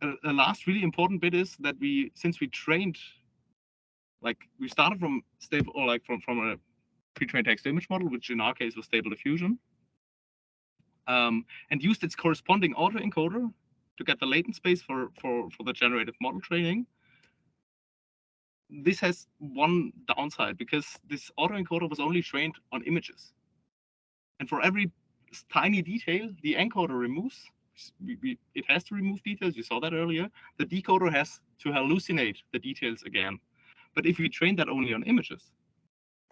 a last really important bit is that since we trained, like, we started from stable, or like from a pre-trained text-to-image model, which in our case was Stable Diffusion, and used its corresponding autoencoder to get the latent space for the generative model training. This has one downside, because this autoencoder was only trained on images. And for every tiny detail the encoder removes, it has to remove details, you saw that earlier, the decoder has to hallucinate the details again. But if we train that only on images,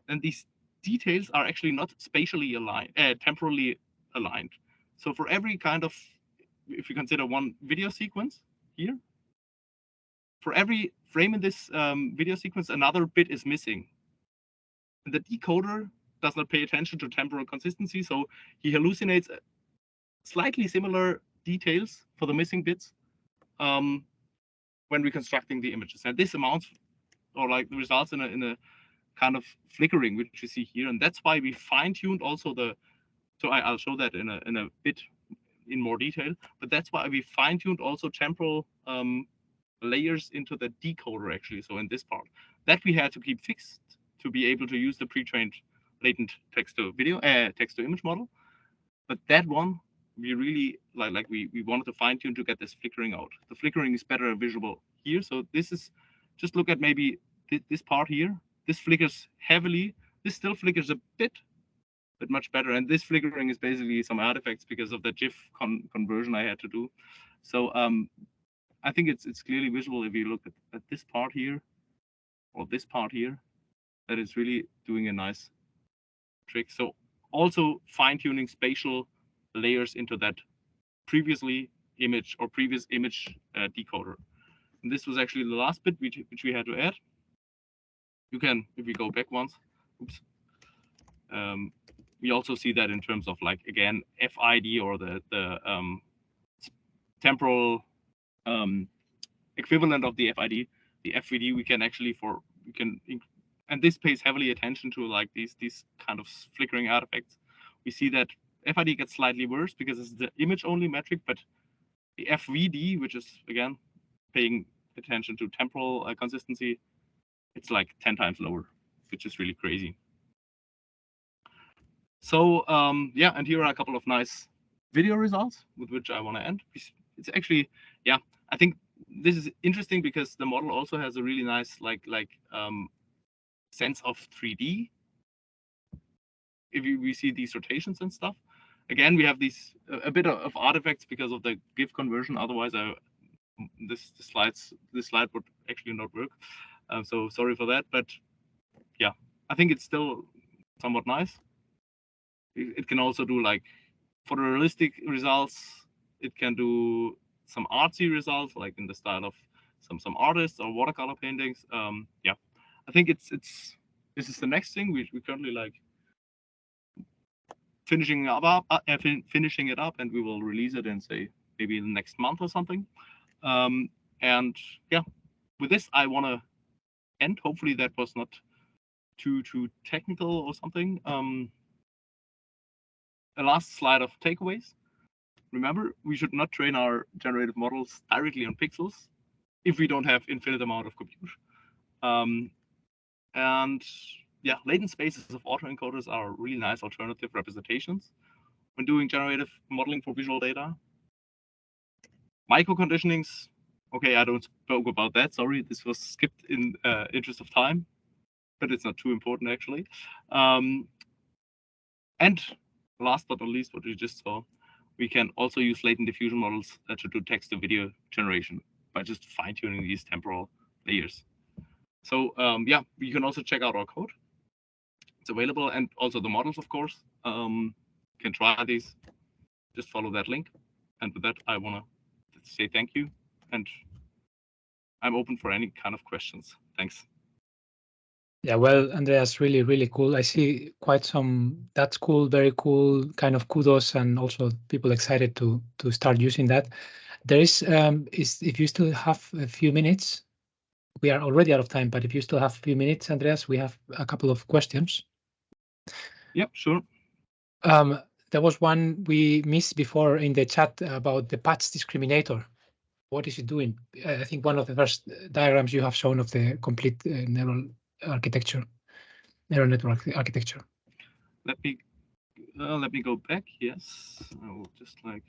then these details are actually not spatially aligned, temporally aligned. So for every kind of, if you consider one video sequence here, for every frame in this video sequence, another bit is missing. And the decoder does not pay attention to temporal consistency, so he hallucinates slightly similar details for the missing bits when reconstructing the images. And this amounts, or like results in a kind of flickering, which you see here. And that's why we fine-tuned also so I'll show that in a bit in more detail, but that's why we fine-tuned also temporal layers into the decoder, actually. So in this part, that we had to keep fixed to be able to use the pre-trained latent text-to-image model. But that one, we really we wanted to fine-tune to get this flickering out. The flickering is better visible here. So this is just look at maybe this part here. This flickers heavily. This still flickers a bit, but much better. And this flickering is basically some artifacts because of the GIF conversion I had to do. So I think it's clearly visible if you look at this part here, or this part here, that it's really doing a nice trick. So also fine-tuning spatial layers into that previous image decoder. And this was actually the last bit which we had to add. You can, if we go back once, oops. We also see that in terms of, like, again, FID, or the temporal equivalent of the FID, the FVD. We can actually and this pays heavily attention to, like, these kind of flickering artifacts. We see that FID gets slightly worse because it's the image-only metric, but the FVD, which is again paying attention to temporal consistency, it's like 10 times lower, which is really crazy. So yeah, and here are a couple of nice video results with which I want to end. It's actually, yeah, I think this is interesting because the model also has a really nice sense of 3D. If we see these rotations and stuff, again, we have these a bit of artifacts because of the GIF conversion. Otherwise, this slide would actually not work. So sorry for that, but yeah, I think it's still somewhat nice. It can also do, like, photorealistic results. It can do some artsy results, like in the style of some artists or watercolor paintings. Yeah, I think this is the next thing we currently, like, finishing it up, and we will release it in, say, maybe the next month or something. And yeah, with this I want to end. Hopefully that was not too technical or something. The last slide of takeaways. Remember, we should not train our generative models directly on pixels if we don't have infinite amount of compute. And yeah, latent spaces of autoencoders are really nice alternative representations when doing generative modeling for visual data. Micro-conditionings, okay, I don't spoke about that. Sorry, this was skipped in interest of time, but it's not too important, actually. And last but not least, what we just saw, we can also use latent diffusion models to do text-to-video generation by just fine-tuning these temporal layers. So yeah, you can also check out our code. It's available, and also the models, of course. You can try these. Just follow that link. And with that, I want to say thank you, and I'm open for any kind of questions. Thanks. Yeah, well, Andreas, really, really cool. I see quite some, that's cool, very cool, kind of kudos, and also people excited to start using that. There is, if you still have a few minutes, we are already out of time, but if you still have a few minutes, Andreas, we have a couple of questions. Yep, sure. There was one we missed before in the chat about the patch discriminator. What is it doing? I think one of the first diagrams you have shown of the complete neural network architecture. Let me go back. Yes, I will just like.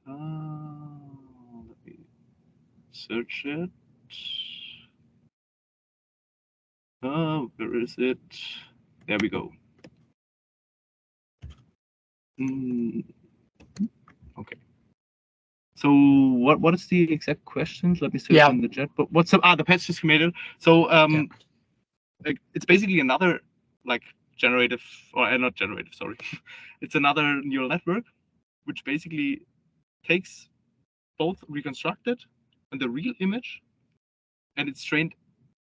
Let me search it. Where is it? There we go. Okay. So what is the exact questions? Let me search in the chat. But what's the patch discriminator? So it's basically another, like, generative, or not generative, sorry. It's another neural network which basically takes both reconstructed and the real image, and it's trained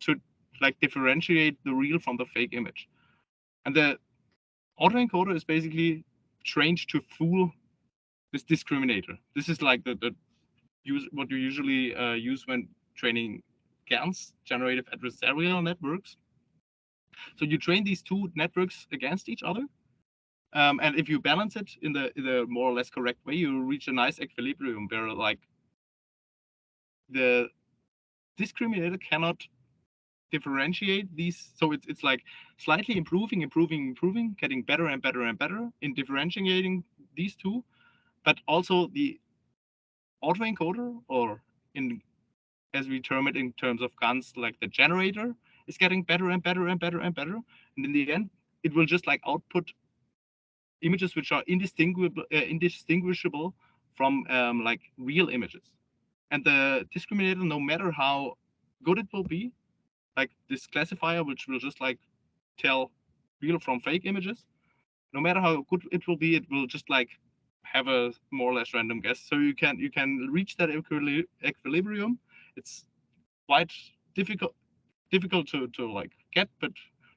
to, like, differentiate the real from the fake image. And the autoencoder is basically trained to fool this discriminator. This is like what you usually use when training GANs, generative adversarial networks. So you train these two networks against each other, and if you balance it in the more or less correct way, you reach a nice equilibrium where, like, the discriminator cannot differentiate these. So it's like slightly improving, getting better and better and better in differentiating these two, but also the autoencoder, or in as we term it in terms of GANs, like the generator is getting better and better and better and better. And in the end, it will just like output images which are indistinguishable from like real images. And the discriminator, no matter how good it will be, like this classifier, which will just like tell real from fake images, no matter how good it will be, it will just like have a more or less random guess. So you can reach that equilibrium. It's quite difficult to like get, but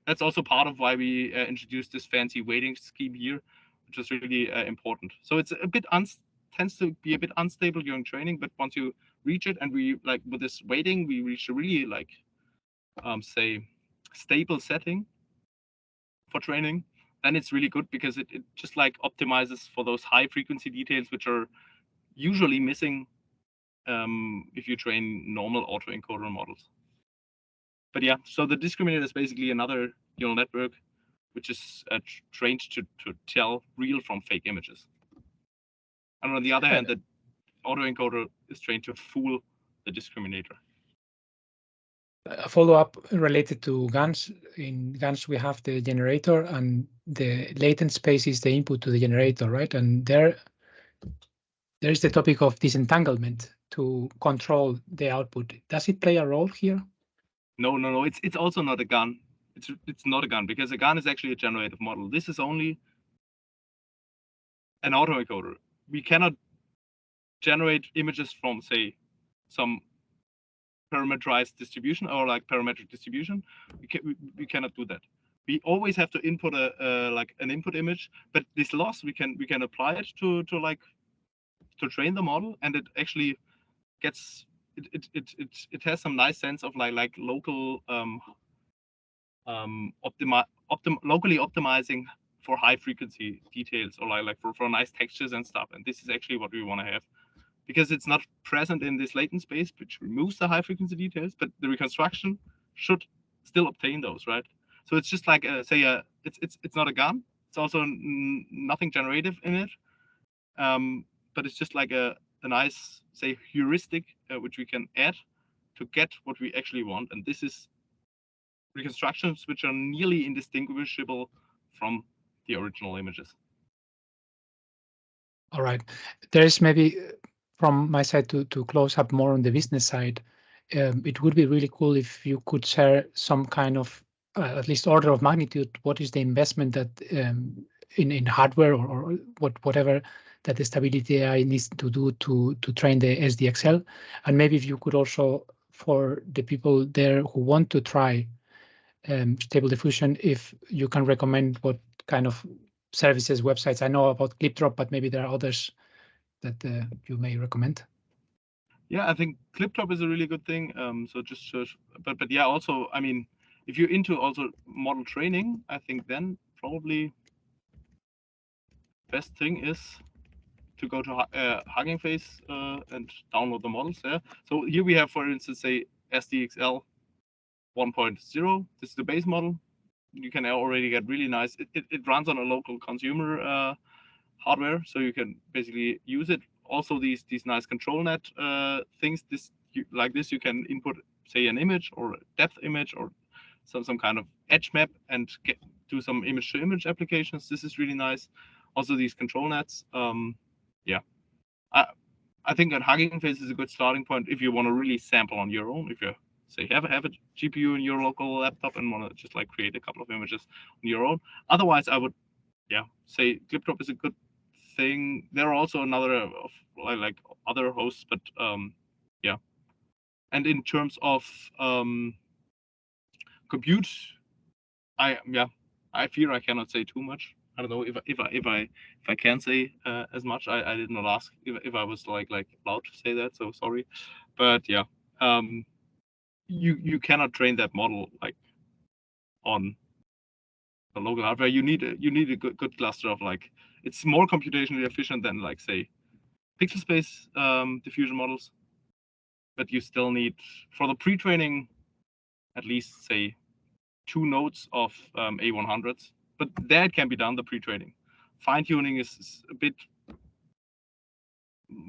that's also part of why we introduced this fancy weighting scheme here, which is really important. So it's a bit tends to be a bit unstable during training, but once you reach it, and we like with this weighting, we reach a really like say stable setting for training, then it's really good because it just like optimizes for those high frequency details which are usually missing if you train normal autoencoder models. But yeah, so the discriminator is basically another neural network which is trained to tell real from fake images. And on the other hand, the autoencoder is trained to fool the discriminator. A follow-up related to GANs. In GANs, we have the generator, and the latent space is the input to the generator, right? And there is the topic of disentanglement to control the output. Does it play a role here? No. It's also not a GAN. It's not a GAN, because a GAN is actually a generative model. This is only an autoencoder. We cannot generate images from, say, some parameterized distribution or like parametric distribution. We cannot do that. We always have to input like an input image, but this loss we can apply it to train the model, and it actually gets it has some nice sense of like local locally optimizing for high frequency details, or like for nice textures and stuff. And this is actually what we want to have, because it's not present in this latent space, which removes the high frequency details, but the reconstruction should still obtain those, right? So it's just like it's not a GAN. It's also nothing generative in it, but it's just like a nice, say, heuristic which we can add to get what we actually want. And this is reconstructions which are nearly indistinguishable from the original images. All right. There is maybe from my side to close up more on the business side. It would be really cool if you could share some kind of at least order of magnitude. What is the investment that in hardware or whatever that the StabilityAI needs to do to train the SDXL? And maybe if you could also, for the people there who want to try Stable Diffusion, if you can recommend what kind of services, websites. I know about ClipDrop, but maybe there are others that you may recommend. Yeah, I think ClipDrop is a really good thing. So just search, but yeah, also, I mean, if you're into also model training, I think then probably best thing is to go to Hugging Face and download the models there. So here we have, for instance, say SDXL 1.0. This is the base model. You can already get really nice. It runs on a local consumer hardware, so you can basically use it. Also, these nice control net things. Like this, you can input, say, an image or a depth image or some kind of edge map and do some image-to-image applications. This is really nice. Also, these control nets. Yeah, I think that Hugging Face is a good starting point if you want to really sample on your own. If you say have a GPU in your local laptop and want to just like create a couple of images on your own. Otherwise, I would say ClipDrop is a good thing. There are also another of like other hosts, but yeah. And in terms of compute, I fear I cannot say too much. I don't know if I can say as much. I did not ask if I was like allowed to say that, so sorry. But yeah, you cannot train that model like on the local hardware. You need a good cluster of like, it's more computationally efficient than like, say, pixel space diffusion models, but you still need, for the pre-training, at least say 2 nodes of A100s. But that can be done, the pre-training. Fine-tuning is a bit,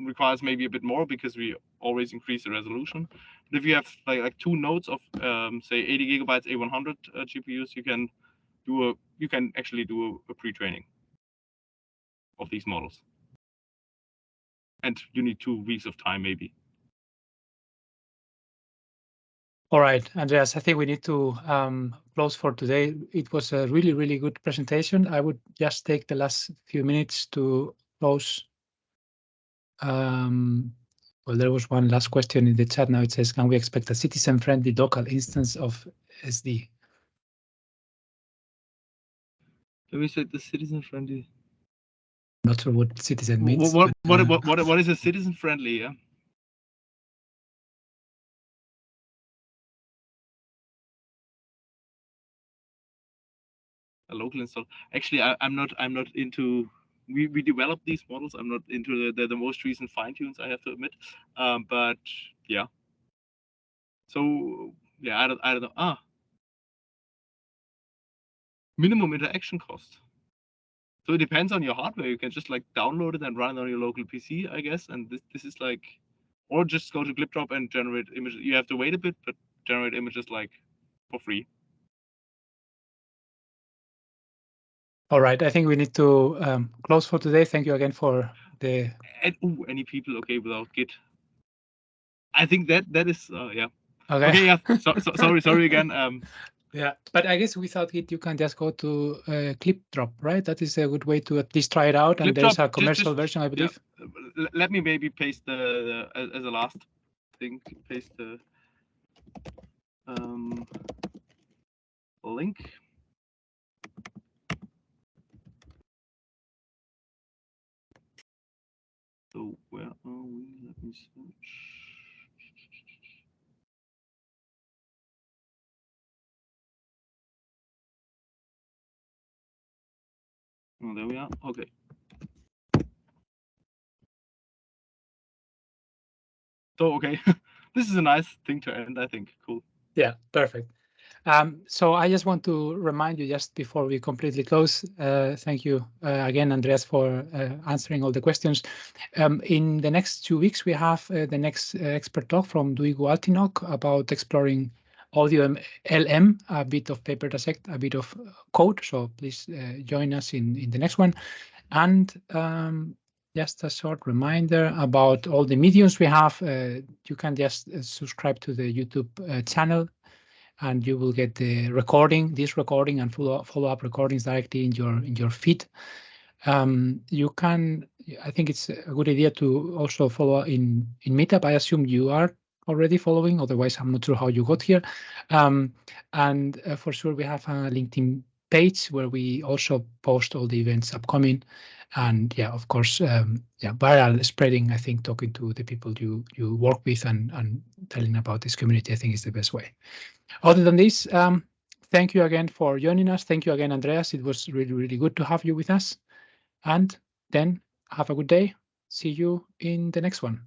requires maybe a bit more because we always increase the resolution. But if you have like 2 nodes of say 80 gigabytes A100 GPUs, you can actually do a pre-training of these models, and you need 2 weeks of time maybe. All right, Andreas, I think we need to close for today. It was a really, really good presentation. I would just take the last few minutes to close. Well, there was one last question in the chat. Now it says, can we expect a citizen-friendly local instance of SD? Let me say the citizen-friendly. Not sure what citizen means. What is a citizen-friendly? Yeah. A local install. Actually, I'm not into. We develop these models. I'm not into the most recent fine tunes, I have to admit. But yeah. So yeah, I don't know. Minimum interaction cost. So it depends on your hardware. You can just like download it and run it on your local PC, I guess. And this is like, or just go to ClipDrop and generate images. You have to wait a bit, but generate images like for free. All right, I think we need to close for today. Thank you again for the. And any people okay without Git? I think that is yeah. Okay. Yeah. Sorry again. Yeah, but I guess without Git, you can just go to ClipDrop, right? That is a good way to at least try it out. And there's a commercial version, I believe. Yeah. Let me maybe paste the as a last thing. Paste the link. So where are we? Let me search. Oh, there we are. Okay. So okay, this is a nice thing to end, I think. Cool. Yeah, perfect. So I just want to remind you just before we completely close, thank you again, Andreas, for answering all the questions. In the next 2 weeks, we have the next expert talk from Duigo Altinok about exploring audio LM, a bit of paper dissect, a bit of code. So please join us in the next one. And just a short reminder about all the mediums we have. You can just subscribe to the YouTube channel, and you will get the recording, this recording, and follow-up recordings directly in your feed. You can, I think it's a good idea to also follow in Meetup. I assume you are already following, otherwise I'm not sure how you got here. And for sure we have a LinkedIn page where we also post all the events upcoming. And yeah, of course, viral spreading, I think talking to the people you work with and telling about this community, I think is the best way. Other than this, thank you again for joining us. Thank you again, Andreas. It was really, really good to have you with us. And then have a good day. See you in the next one.